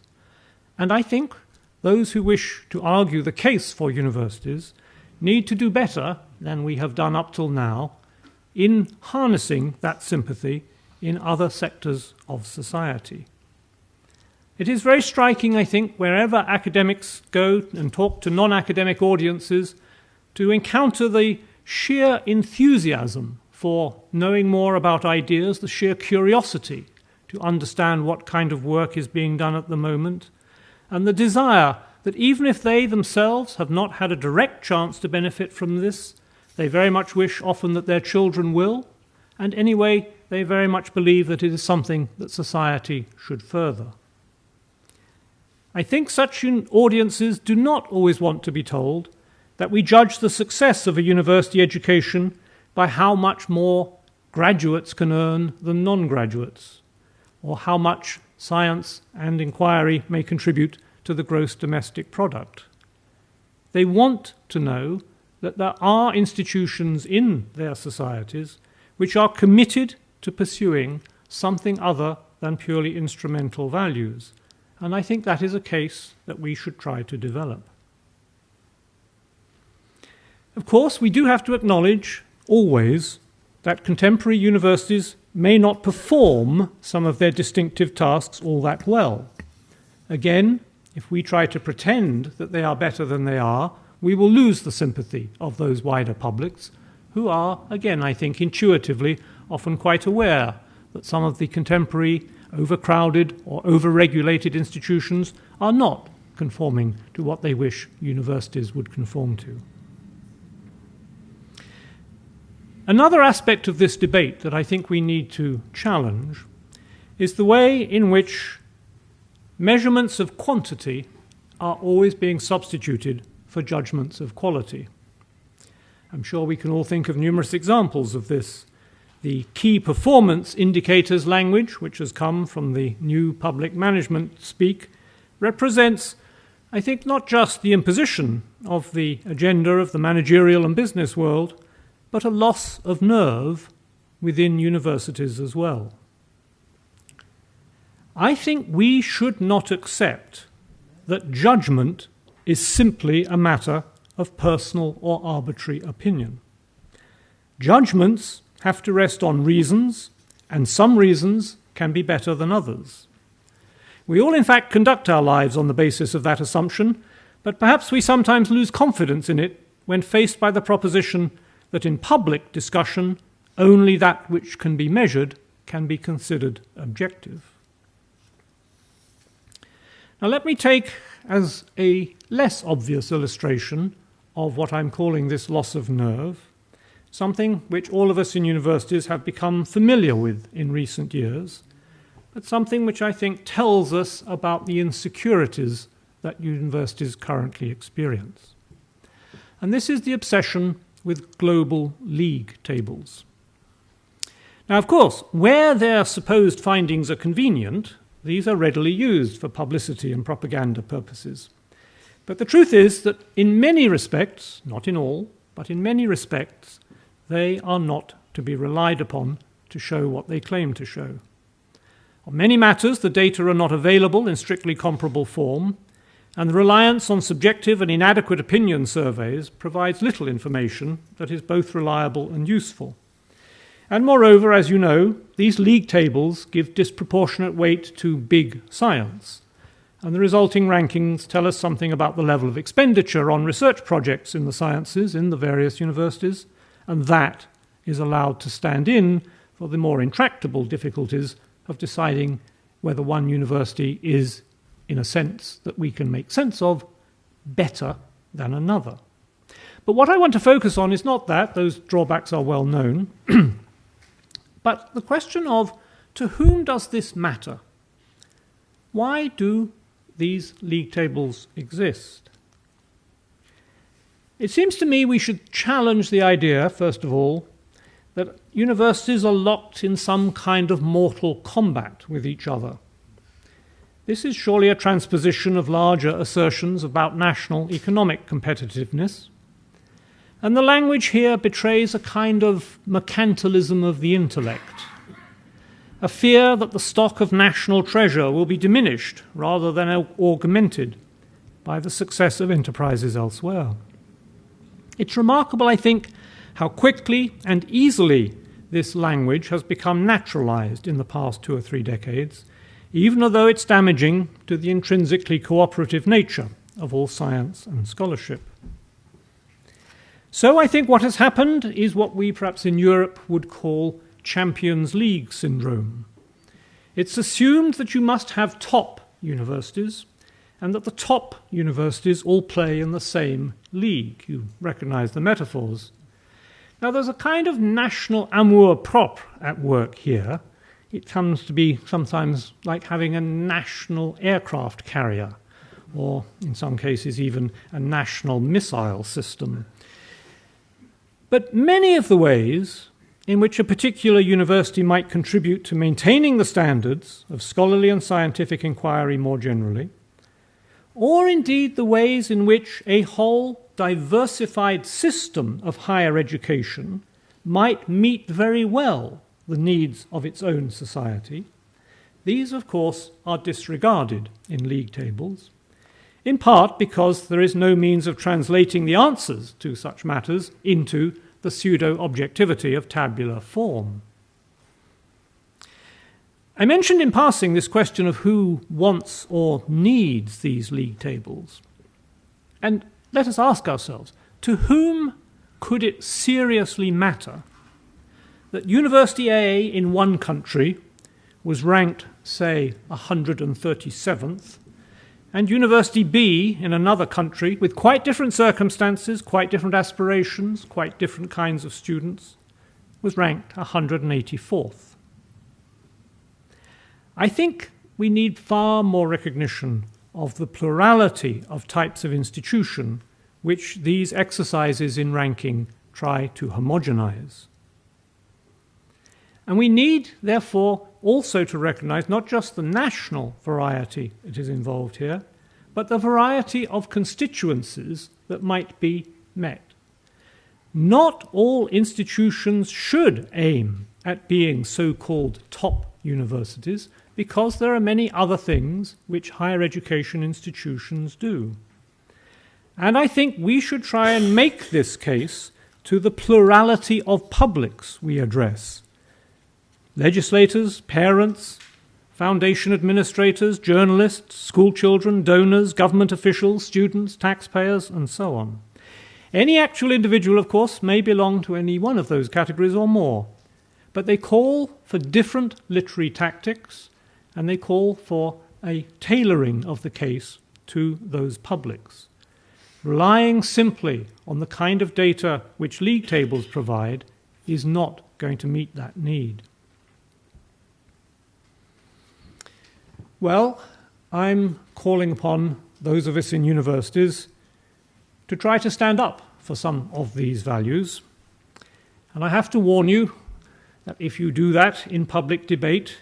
Speaker 2: And I think those who wish to argue the case for universities need to do better than we have done up till now in harnessing that sympathy in other sectors of society. It is very striking, I think, wherever academics go and talk to non-academic audiences, to encounter the sheer enthusiasm for knowing more about ideas, the sheer curiosity to understand what kind of work is being done at the moment, and the desire that even if they themselves have not had a direct chance to benefit from this, they very much wish often that their children will, and anyway, they very much believe that it is something that society should further. I think such audiences do not always want to be told that we judge the success of a university education by how much more graduates can earn than non-graduates, or how much science and inquiry may contribute to the gross domestic product. They want to know that there are institutions in their societies which are committed to pursuing something other than purely instrumental values. And I think that is a case that we should try to develop. Of course, we do have to acknowledge always that contemporary universities may not perform some of their distinctive tasks all that well. Again, if we try to pretend that they are better than they are, we will lose the sympathy of those wider publics who are, again, I think, intuitively often quite aware that some of the contemporary overcrowded or overregulated institutions are not conforming to what they wish universities would conform to. Another aspect of this debate that I think we need to challenge is the way in which measurements of quantity are always being substituted for judgments of quality. I'm sure we can all think of numerous examples of this. The key performance indicators language, which has come from the new public management speak, represents, I think, not just the imposition of the agenda of the managerial and business world, but a loss of nerve within universities as well. I think we should not accept that judgment is simply a matter of personal or arbitrary opinion. Judgments have to rest on reasons, and some reasons can be better than others. We all, in fact, conduct our lives on the basis of that assumption, but perhaps we sometimes lose confidence in it when faced by the proposition that in public discussion only that which can be measured can be considered objective. Now let me take as a less obvious illustration of what I'm calling this loss of nerve, something which all of us in universities have become familiar with in recent years, but something which I think tells us about the insecurities that universities currently experience. And this is the obsession with global league tables. Now, of course, where their supposed findings are convenient, these are readily used for publicity and propaganda purposes. But the truth is that in many respects, not in all, but in many respects, they are not to be relied upon to show what they claim to show. On many matters, the data are not available in strictly comparable form, and the reliance on subjective and inadequate opinion surveys provides little information that is both reliable and useful. And moreover, as you know, these league tables give disproportionate weight to big science, and the resulting rankings tell us something about the level of expenditure on research projects in the sciences in the various universities, and that is allowed to stand in for the more intractable difficulties of deciding whether one university is, in a sense that we can make sense of, better than another. But what I want to focus on is not that, those drawbacks are well known, but the question of, to whom does this matter? Why do these league tables exist? It seems to me we should challenge the idea, first of all, that universities are locked in some kind of mortal combat with each other. This is surely a transposition of larger assertions about national economic competitiveness. And the language here betrays a kind of mercantilism of the intellect, a fear that the stock of national treasure will be diminished rather than augmented by the success of enterprises elsewhere. It's remarkable, I think, how quickly and easily this language has become naturalized in the past 2 or 3 decades, even though it's damaging to the intrinsically cooperative nature of all science and scholarship. So I think what has happened is what we perhaps in Europe would call Champions League syndrome. It's assumed that you must have top universities and that the top universities all play in the same league. You recognize the metaphors. Now there's a kind of national amour-propre at work here. It comes to be sometimes like having a national aircraft carrier, or in some cases even a national missile system. But many of the ways in which a particular university might contribute to maintaining the standards of scholarly and scientific inquiry more generally, or indeed the ways in which a whole diversified system of higher education might meet very well the needs of its own society, these, of course, are disregarded in league tables, in part because there is no means of translating the answers to such matters into the pseudo-objectivity of tabular form. I mentioned in passing this question of who wants or needs these league tables. And let us ask ourselves, to whom could it seriously matter that University A in one country was ranked, say, 137th, and University B in another country, with quite different circumstances, quite different aspirations, quite different kinds of students, was ranked 184th? I think we need far more recognition of the plurality of types of institution which these exercises in ranking try to homogenize. And we need, therefore, also to recognize not just the national variety that is involved here, but the variety of constituencies that might be met. Not all institutions should aim at being so-called top universities, because there are many other things which higher education institutions do. And I think we should try and make this case to the plurality of publics we address. Legislators, parents, foundation administrators, journalists, school children, donors, government officials, students, taxpayers, and so on. Any actual individual, of course, may belong to any one of those categories or more, but they call for different literary tactics, and they call for a tailoring of the case to those publics. Relying simply on the kind of data which league tables provide is not going to meet that need. Well, I'm calling upon those of us in universities to try to stand up for some of these values. And I have to warn you that if you do that in public debate,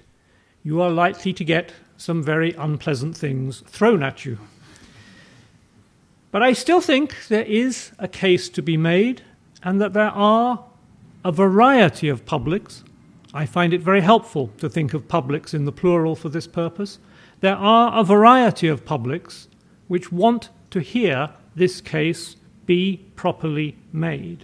Speaker 2: you are likely to get some very unpleasant things thrown at you. But I still think there is a case to be made, and that there are a variety of publics. I find it very helpful to think of publics in the plural for this purpose. There are a variety of publics which want to hear this case be properly made.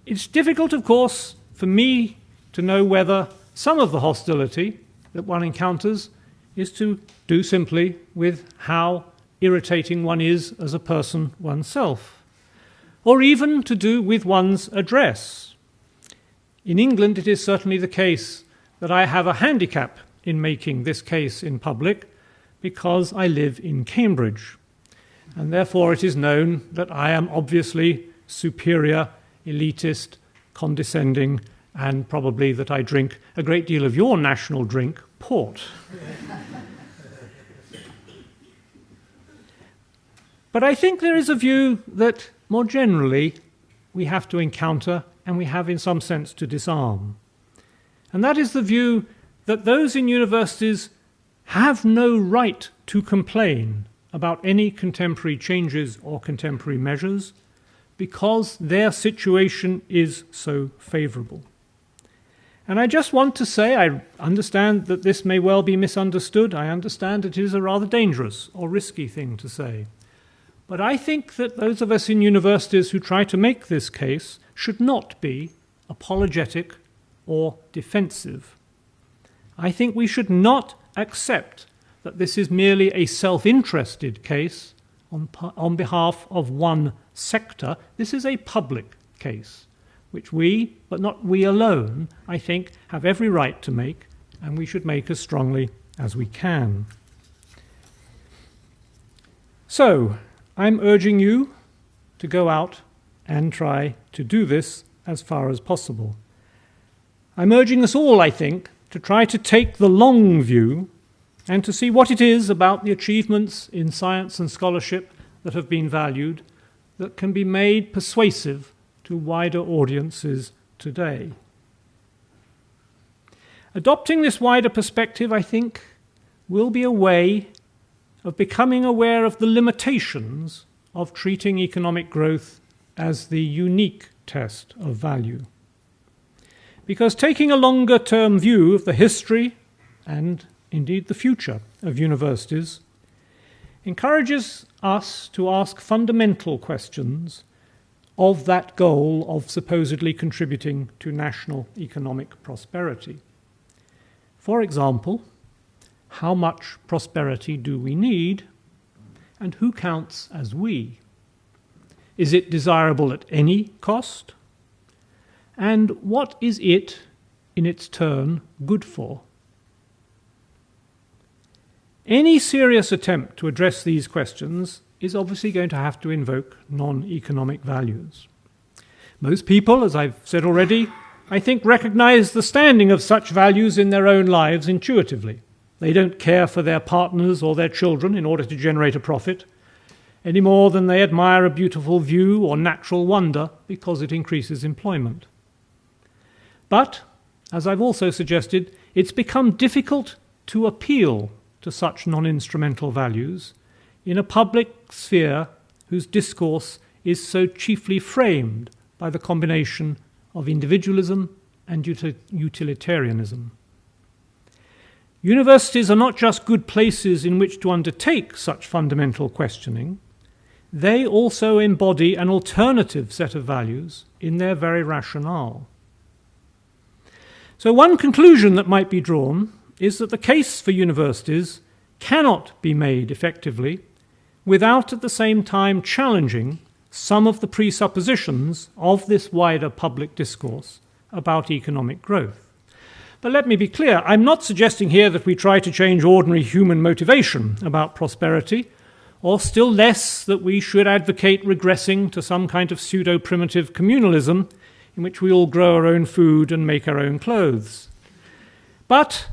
Speaker 2: It's difficult, of course, for me to know whether some of the hostility that one encounters is to do simply with how irritating one is as a person oneself, or even to do with one's address. In England, it is certainly the case that I have a handicap in making this case in public because I live in Cambridge, and therefore it is known that I am obviously superior, elitist, condescending, and probably that I drink a great deal of your national drink, port. But I think there is a view that, more generally, we have to encounter and we have, in some sense, to disarm. And that is the view that those in universities have no right to complain about any contemporary changes or contemporary measures because their situation is so favourable. And I just want to say, I understand that this may well be misunderstood. I understand it is a rather dangerous or risky thing to say. But I think that those of us in universities who try to make this case should not be apologetic or defensive. I think we should not accept that this is merely a self-interested case on behalf of one sector. This is a public case, which we, but not we alone, I think, have every right to make, and we should make as strongly as we can. So, I'm urging you to go out and try to do this as far as possible. I'm urging us all, I think, to try to take the long view and to see what it is about the achievements in science and scholarship that have been valued that can be made persuasive to wider audiences today. Adopting this wider perspective, I think, will be a way of becoming aware of the limitations of treating economic growth as the unique test of value. Because taking a longer-term view of the history and indeed the future of universities encourages us to ask fundamental questions of that goal of supposedly contributing to national economic prosperity. For example, how much prosperity do we need, and who counts as we? Is it desirable at any cost? And what is it, in its turn, good for? Any serious attempt to address these questions is obviously going to have to invoke non-economic values. Most people, as I've said already, I think recognize the standing of such values in their own lives intuitively. They don't care for their partners or their children in order to generate a profit, any more than they admire a beautiful view or natural wonder because it increases employment. But, as I've also suggested, it's become difficult to appeal to such non-instrumental values in a public sphere whose discourse is so chiefly framed by the combination of individualism and utilitarianism. Universities are not just good places in which to undertake such fundamental questioning, they also embody an alternative set of values in their very rationale. So one conclusion that might be drawn is that the case for universities cannot be made effectively without at the same time challenging some of the presuppositions of this wider public discourse about economic growth. But let me be clear, I'm not suggesting here that we try to change ordinary human motivation about prosperity, or still less that we should advocate regressing to some kind of pseudo-primitive communalism in which we all grow our own food and make our own clothes. But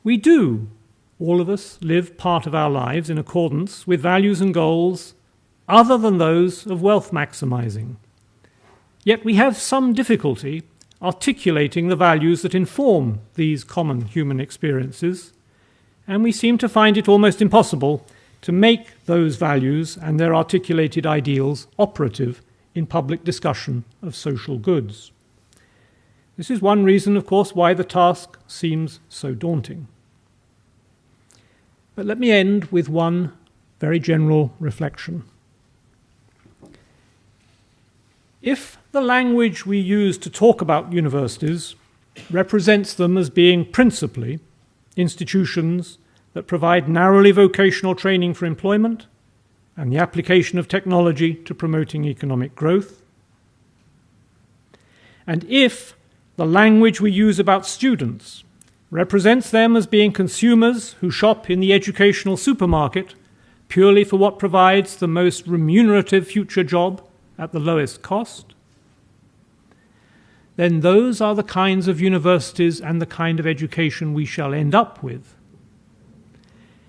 Speaker 2: we do, all of us, live part of our lives in accordance with values and goals other than those of wealth maximizing. Yet we have some difficulty articulating the values that inform these common human experiences, and we seem to find it almost impossible to make those values and their articulated ideals operative in public discussion of social goods. This is one reason, of course, why the task seems so daunting. But let me end with one very general reflection. If the language we use to talk about universities represents them as being principally institutions that provide narrowly vocational training for employment and the application of technology to promoting economic growth, and if the language we use about students represents them as being consumers who shop in the educational supermarket purely for what provides the most remunerative future job at the lowest cost, then those are the kinds of universities and the kind of education we shall end up with.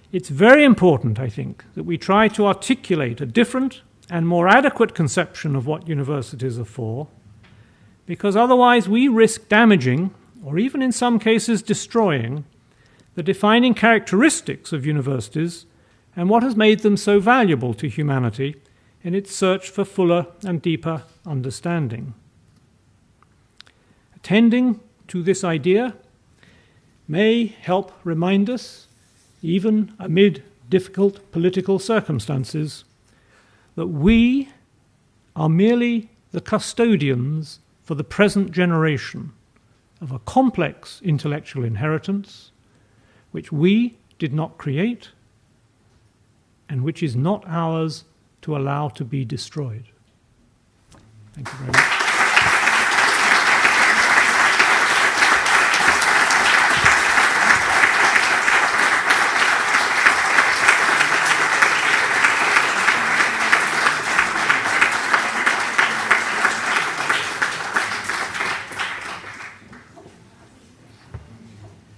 Speaker 2: It's very important, I think, that we try to articulate a different and more adequate conception of what universities are for, because otherwise we risk damaging, or even in some cases destroying, the defining characteristics of universities and what has made them so valuable to humanity in its search for fuller and deeper understanding. Attending to this idea may help remind us, even amid difficult political circumstances, that we are merely the custodians for the present generation of a complex intellectual inheritance which we did not create and which is not ours to allow to be destroyed. Thank you very much.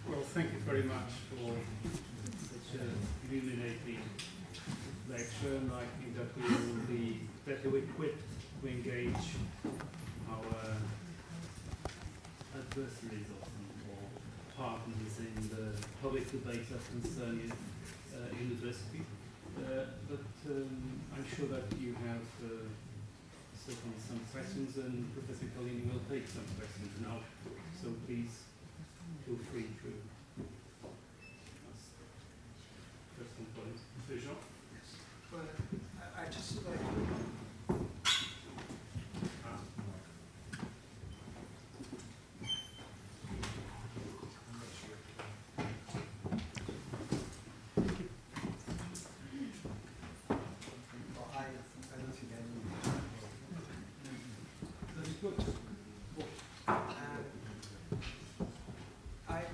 Speaker 1: Well, thank you very much for such a illuminating lecture, and I think that we will be better equipped to engage our adversaries often, or partners in the public debate that concern university. But I'm sure that you have certainly some questions, and Professor Collini will take some questions now. So please feel free to ask. First one, please. Jean?
Speaker 3: Well, I just like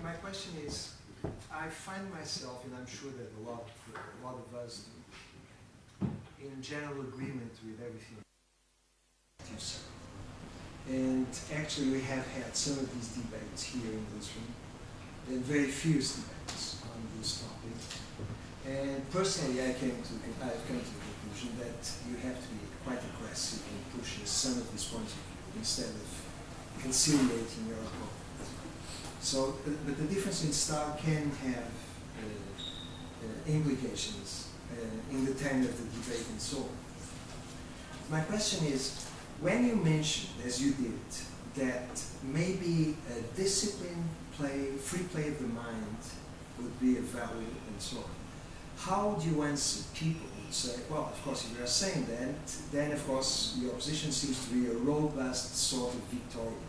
Speaker 3: my question is, I find myself, and I'm sure that a lot of us do, in general agreement with everything you said. And actually we have had some of these debates here in this room, and very fierce debates on this topic. And personally I've come to the conclusion that you have to be quite aggressive in pushing some of these points of view instead of conciliating your opponent. So, but the difference in style can have implications in the tenor of the debate and so on. My question is, when you mentioned, as you did, that maybe a discipline free play of the mind would be a value and so on, how would you answer people who say, well, of course, if you are saying that, then of course your position seems to be a robust sort of Victorianism.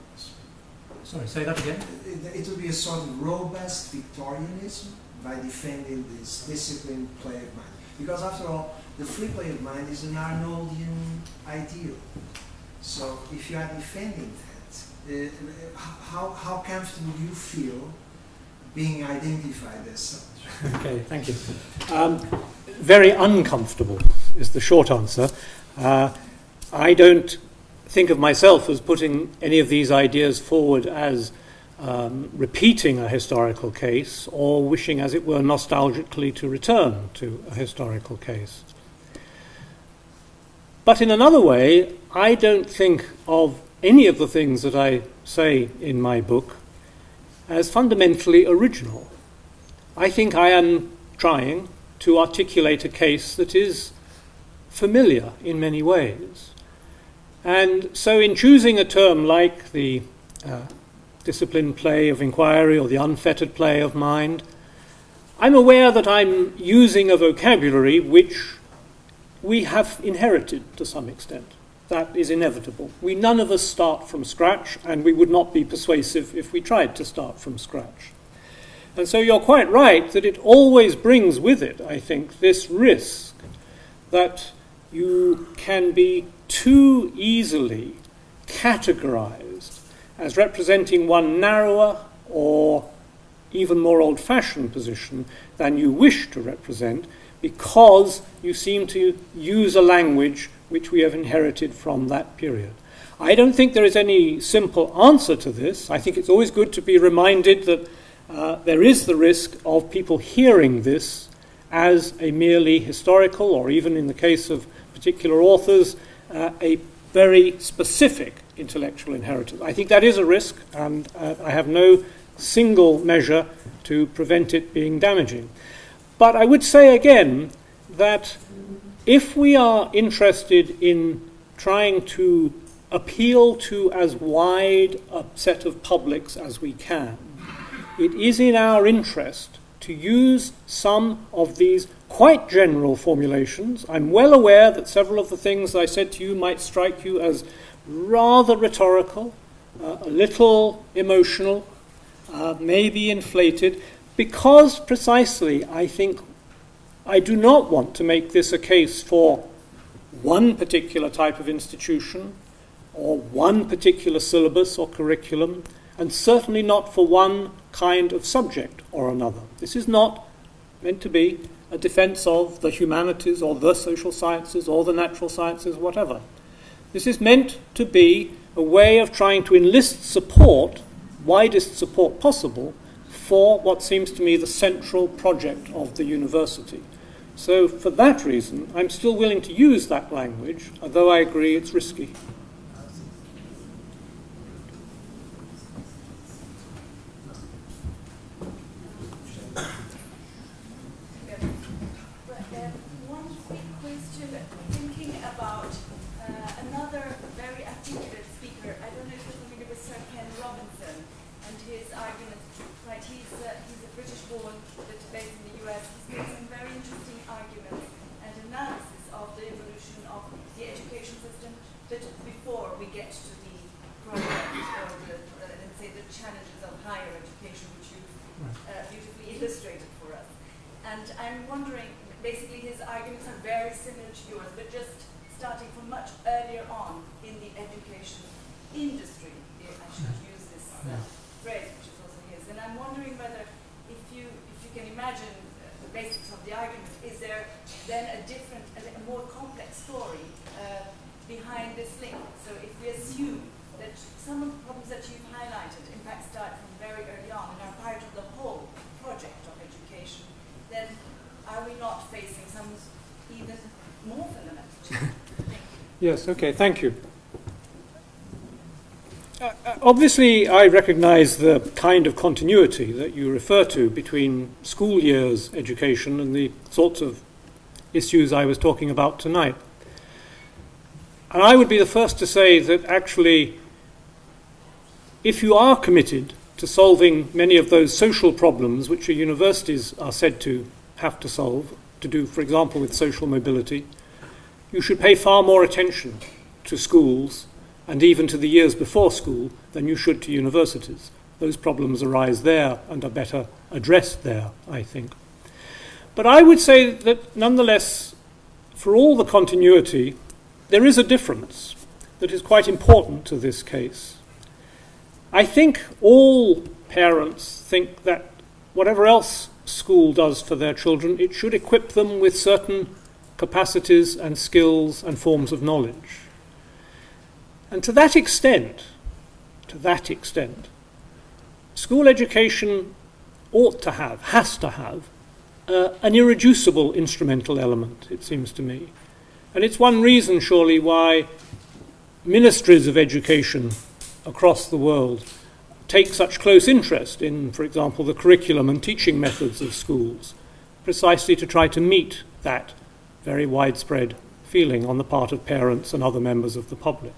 Speaker 2: Sorry, say that again?
Speaker 3: It would be a sort of robust Victorianism by defending this disciplined play of mind. Because after all, the free play of mind is an Arnoldian ideal. So if you are defending that, how comfortable do you feel being identified as such?
Speaker 2: Okay, thank you. Very uncomfortable is the short answer. I don't think of myself as putting any of these ideas forward as repeating a historical case or wishing, as it were, nostalgically to return to a historical case. But in another way, I don't think of any of the things that I say in my book as fundamentally original. I think I am trying to articulate a case that is familiar in many ways. And so in choosing a term like the disciplined play of inquiry or the unfettered play of mind, I'm aware that I'm using a vocabulary which we have inherited to some extent. That is inevitable. None of us start from scratch, and we would not be persuasive if we tried to start from scratch. And so you're quite right that it always brings with it, I think, this risk that you can be too easily categorized as representing one narrower or even more old-fashioned position than you wish to represent, because you seem to use a language which we have inherited from that period. I don't think there is any simple answer to this. I think it's always good to be reminded that there is the risk of people hearing this as a merely historical, or even in the case of particular authors, a very specific intellectual inheritance. I think that is a risk, and I have no single measure to prevent it being damaging. But I would say again that if we are interested in trying to appeal to as wide a set of publics as we can, it is in our interest to use some of these quite general formulations. I'm well aware that several of the things I said to you might strike you as rather rhetorical, a little emotional, maybe inflated, because precisely I think I do not want to make this a case for one particular type of institution or one particular syllabus or curriculum, and certainly not for one kind of subject or another. This is not meant to be a defense of the humanities or the social sciences or the natural sciences, whatever. This is meant to be a way of trying to enlist support, widest support possible, for what seems to me the central project of the university. So for that reason, I'm still willing to use that language, although I agree it's risky.
Speaker 4: I'm wondering, basically his arguments are very similar to yours, but just starting from much earlier on in the education industry. I should use this phrase, which is also his. And I'm wondering whether, if you can imagine the basics of the argument, is there then a different, a more complex story behind this link? So if we assume that some of the problems that you've highlighted, in fact, start from very early on and are part of the whole project of education, then are we not facing some even more fundamental challenges?
Speaker 2: Yes, okay, thank you. Obviously, I recognize the kind of continuity that you refer to between school years education and the sorts of issues I was talking about tonight. And I would be the first to say that actually, if you are committed to solving many of those social problems which universities are said to have to solve, to do, for example, with social mobility, you should pay far more attention to schools and even to the years before school than you should to universities. Those problems arise there and are better addressed there, I think. But I would say that nonetheless, for all the continuity, there is a difference that is quite important to this case. I think all parents think that whatever else school does for their children, it should equip them with certain capacities and skills and forms of knowledge. And to that extent, school education ought to have, has to have, an irreducible instrumental element, it seems to me. And it's one reason, surely, why ministries of education across the world take such close interest in, for example, the curriculum and teaching methods of schools, precisely to try to meet that very widespread feeling on the part of parents and other members of the public.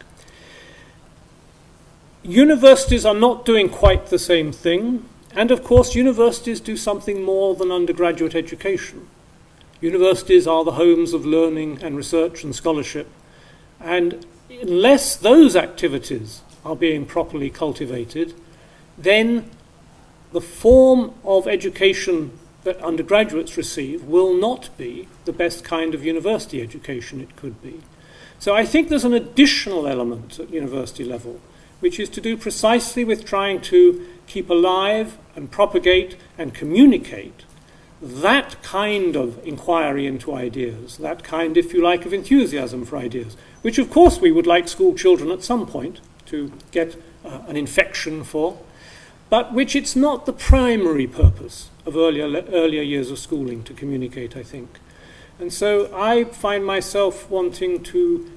Speaker 2: Universities are not doing quite the same thing, and of course universities do something more than undergraduate education. Universities are the homes of learning and research and scholarship, and unless those activities are being properly cultivated, then the form of education that undergraduates receive will not be the best kind of university education it could be. So I think there's an additional element at university level, which is to do precisely with trying to keep alive and propagate and communicate that kind of inquiry into ideas, that kind, if you like, of enthusiasm for ideas, which of course we would like school children at some point to get an infection for, but which it's not the primary purpose of earlier years of schooling to communicate, I think. And so I find myself wanting to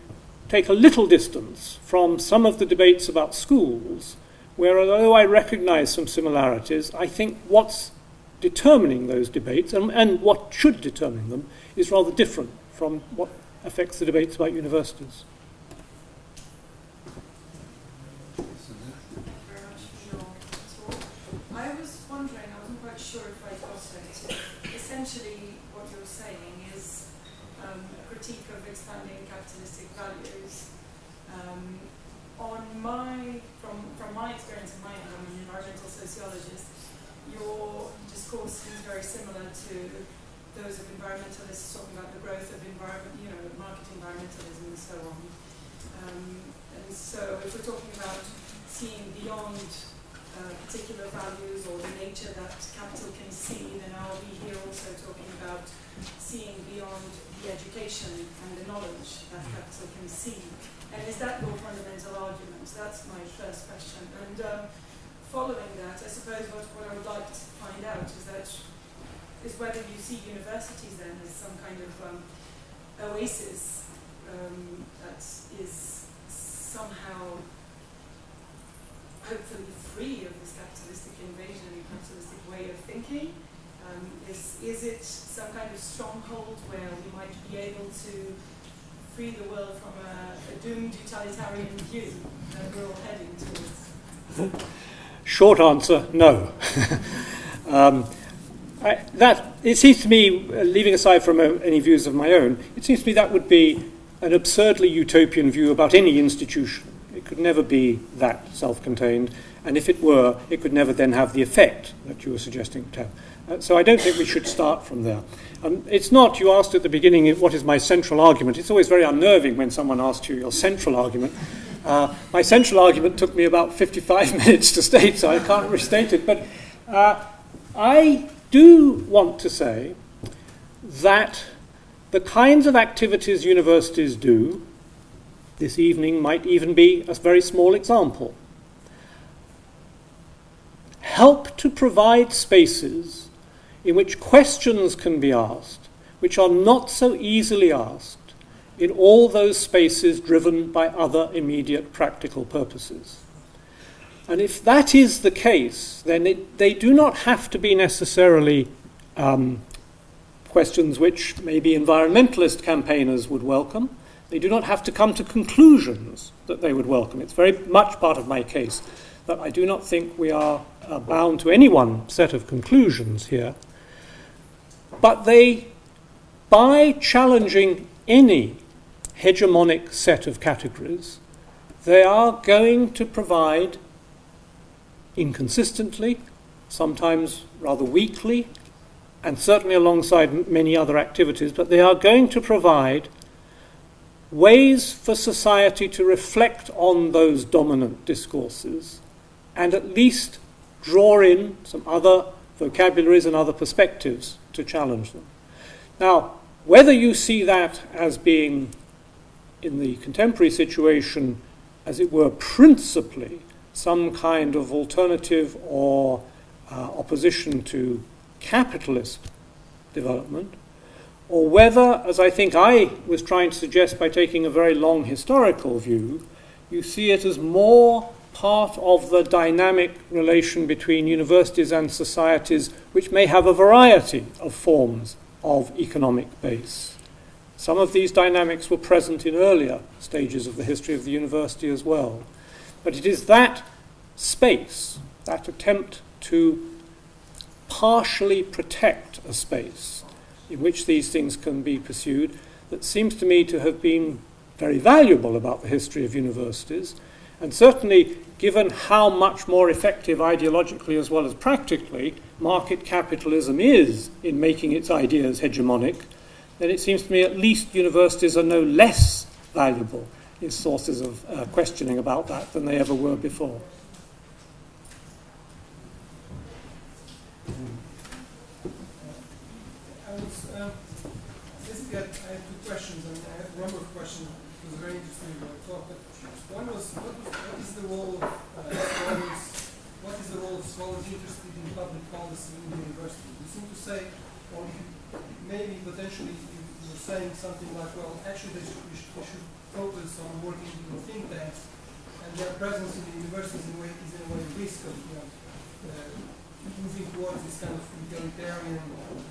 Speaker 2: take a little distance from some of the debates about schools, where although I recognize some similarities, I think what's determining those debates and what should determine them is rather different from what affects the debates about universities.
Speaker 4: I was wondering, I wasn't quite sure if I got it. Essentially, what you're saying is a critique of expanding capitalistic values. From my experience in my end, I'm an environmental sociologist, your discourse seems very similar to those of environmentalists talking about the growth of market environmentalism and so on. And so if we're talking about seeing beyond particular values or the nature that capital can see, then I'll be here also talking about seeing beyond the education and the knowledge that capital can see. And is that your fundamental argument? That's my first question. And following that, I suppose what I would like to find out is whether you see universities then as some kind of oasis that is somehow hopefully free of this capitalistic invasion and capitalistic way of thinking. Is it some kind of stronghold where we might be able to free the world from a doomed utilitarian view that we're all heading towards?
Speaker 2: Short answer, no. It seems to me, leaving aside from any views of my own, it seems to me that would be an absurdly utopian view about any institution. It could never be that self-contained, and if it were, it could never then have the effect that you were suggesting it to have. So I don't think we should start from there. It's not, you asked at the beginning, what is my central argument? It's always very unnerving when someone asks you your central argument. My central argument took me about 55 minutes to state, so I can't restate it. But I do want to say that the kinds of activities universities do, this evening might even be a very small example, help to provide spaces in which questions can be asked, which are not so easily asked in all those spaces driven by other immediate practical purposes. And if that is the case, then they do not have to be necessarily questions which maybe environmentalist campaigners would welcome. They do not have to come to conclusions that they would welcome. It's very much part of my case that I do not think we are bound to any one set of conclusions here. But they, by challenging any hegemonic set of categories, they are going to provide inconsistently, sometimes rather weakly,
Speaker 5: and certainly alongside many other activities, but they are going to provide ways for society to reflect on those dominant discourses and at least draw in some other vocabularies and other perspectives to challenge them. Now, whether you see that as being, in the contemporary situation, as it were, principally some kind of alternative or opposition to capitalist development, or whether, as I think I was trying to suggest by taking a very long historical view, you see it as more part of the dynamic relation between universities and societies, which may have a variety of forms of economic base. Some of these dynamics were present in earlier stages of the history of the university as well. But it is that space, that attempt to partially protect a space in which these things can be pursued, that seems to me to have been very valuable about the history of universities, and certainly given how much more effective ideologically as well as practically market capitalism is in making its ideas hegemonic, then it seems to me at least universities are no less valuable as sources of questioning about that than they ever were before.
Speaker 6: I have two questions, and I have a number of questions. It was very interesting talk. But one was, what is the role of scholars? What is the role of scholars interested in public policy in the university? You seem to say, or maybe potentially you're saying something like, well, actually they should focus on working in think tanks, and their presence in the universities is in a way a risk of moving towards this kind of egalitarian,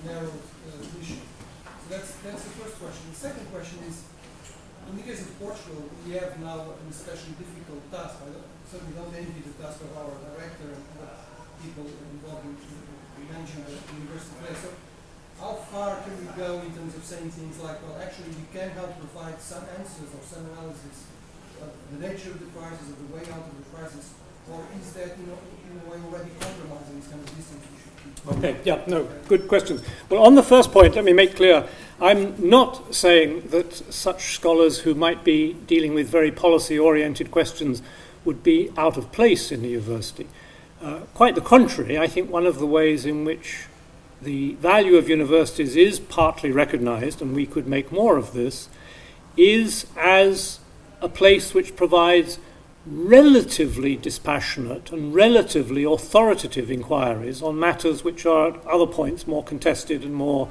Speaker 6: narrow vision. That's the first question. The second question is, in the case of Portugal, we have now an especially difficult task. I certainly don't envy the task of our director and people involved in managing the university there. So how far can we go in terms of saying things like, well, actually we can help provide some answers or some analysis of the nature of the crisis, of the way out of the crisis, or is that, in a way already compromising this kind of distance we should keep?
Speaker 5: Okay, yeah, no, good questions. Well, on the first point, let me make clear, I'm not saying that such scholars who might be dealing with very policy-oriented questions would be out of place in the university. Quite the contrary, I think one of the ways in which the value of universities is partly recognized, and we could make more of this, is as a place which provides relatively dispassionate and relatively authoritative inquiries on matters which are at other points more contested and more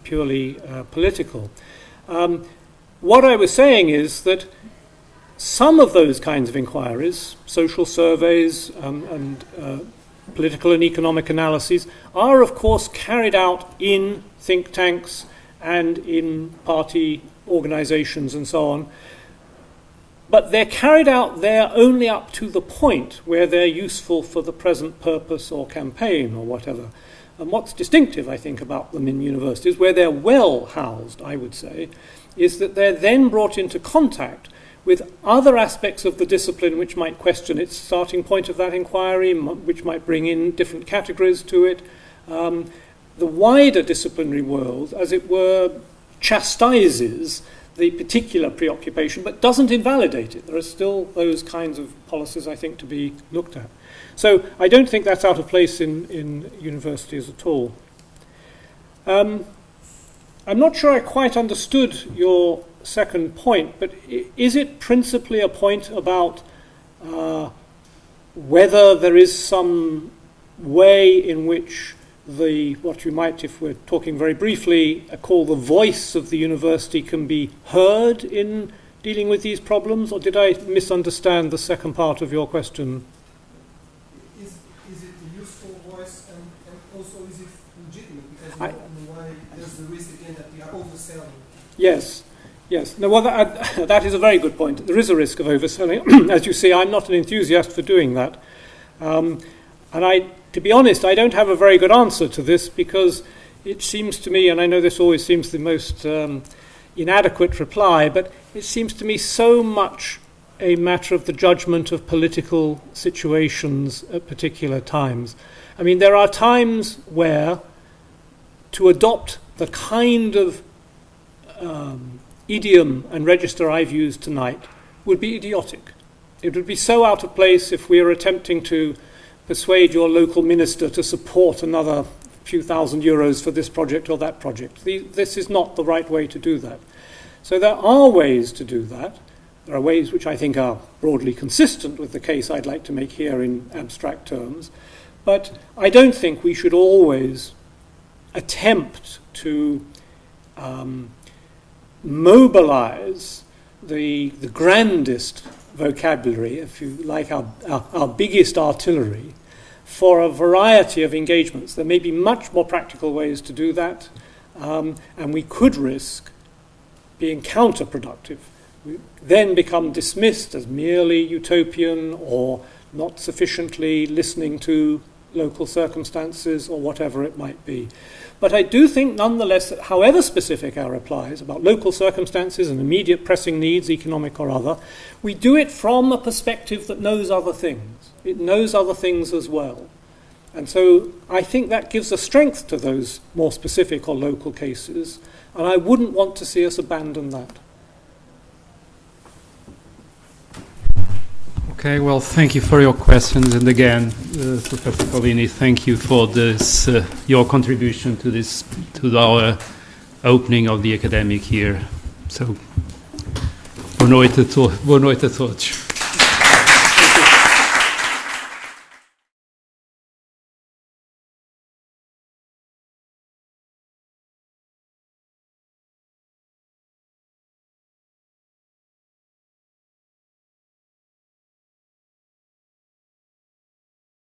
Speaker 5: purely political. What I was saying is that some of those kinds of inquiries, social surveys and political and economic analyses, are of course carried out in think tanks and in party organizations and so on. But they're carried out there only up to the point where they're useful for the present purpose or campaign or whatever. And what's distinctive, I think, about them in universities, where they're well housed, I would say, is that they're then brought into contact with other aspects of the discipline which might question its starting point of that inquiry, which might bring in different categories to it. The wider disciplinary world, as it were, chastises the particular preoccupation, but doesn't invalidate it. There are still those kinds of policies, I think, to be looked at. So I don't think that's out of place in universities at all. I'm not sure I quite understood your second point, but is it principally a point about whether there is some way in which what you might, if we're talking very briefly, call the voice of the university can be heard in dealing with these problems, or did I misunderstand the second part of your question?
Speaker 6: Is it a useful voice, and also is it legitimate? Because in a way there's the risk again that we are overselling. Yes.
Speaker 5: No, well, that is a very good point. There is a risk of overselling. As you see, I'm not an enthusiast for doing that. And to be honest, I don't have a very good answer to this, because it seems to me, and I know this always seems the most inadequate reply, but it seems to me so much a matter of the judgment of political situations at particular times. I mean, there are times where to adopt the kind of idiom and register I've used tonight would be idiotic. It would be so out of place if we were attempting to persuade your local minister to support another few thousand euros for this project or that project. This is not the right way to do that. So there are ways to do that. There are ways which I think are broadly consistent with the case I'd like to make here in abstract terms. But I don't think we should always attempt to mobilize the grandest vocabulary, if you like, our biggest artillery, for a variety of engagements. There may be much more practical ways to do that, and we could risk being counterproductive. We then become dismissed as merely utopian or not sufficiently listening to local circumstances or whatever it might be. But I do think nonetheless that however specific our replies about local circumstances and immediate pressing needs, economic or other, we do it from a perspective that knows other things. It knows other things as well. And so I think that gives a strength to those more specific or local cases, and I wouldn't want to see us abandon that.
Speaker 1: Okay, well, thank you for your questions, and again, Professor Collini, thank you for this, your contribution to this, to our opening of the academic year. So, boa noite a todos.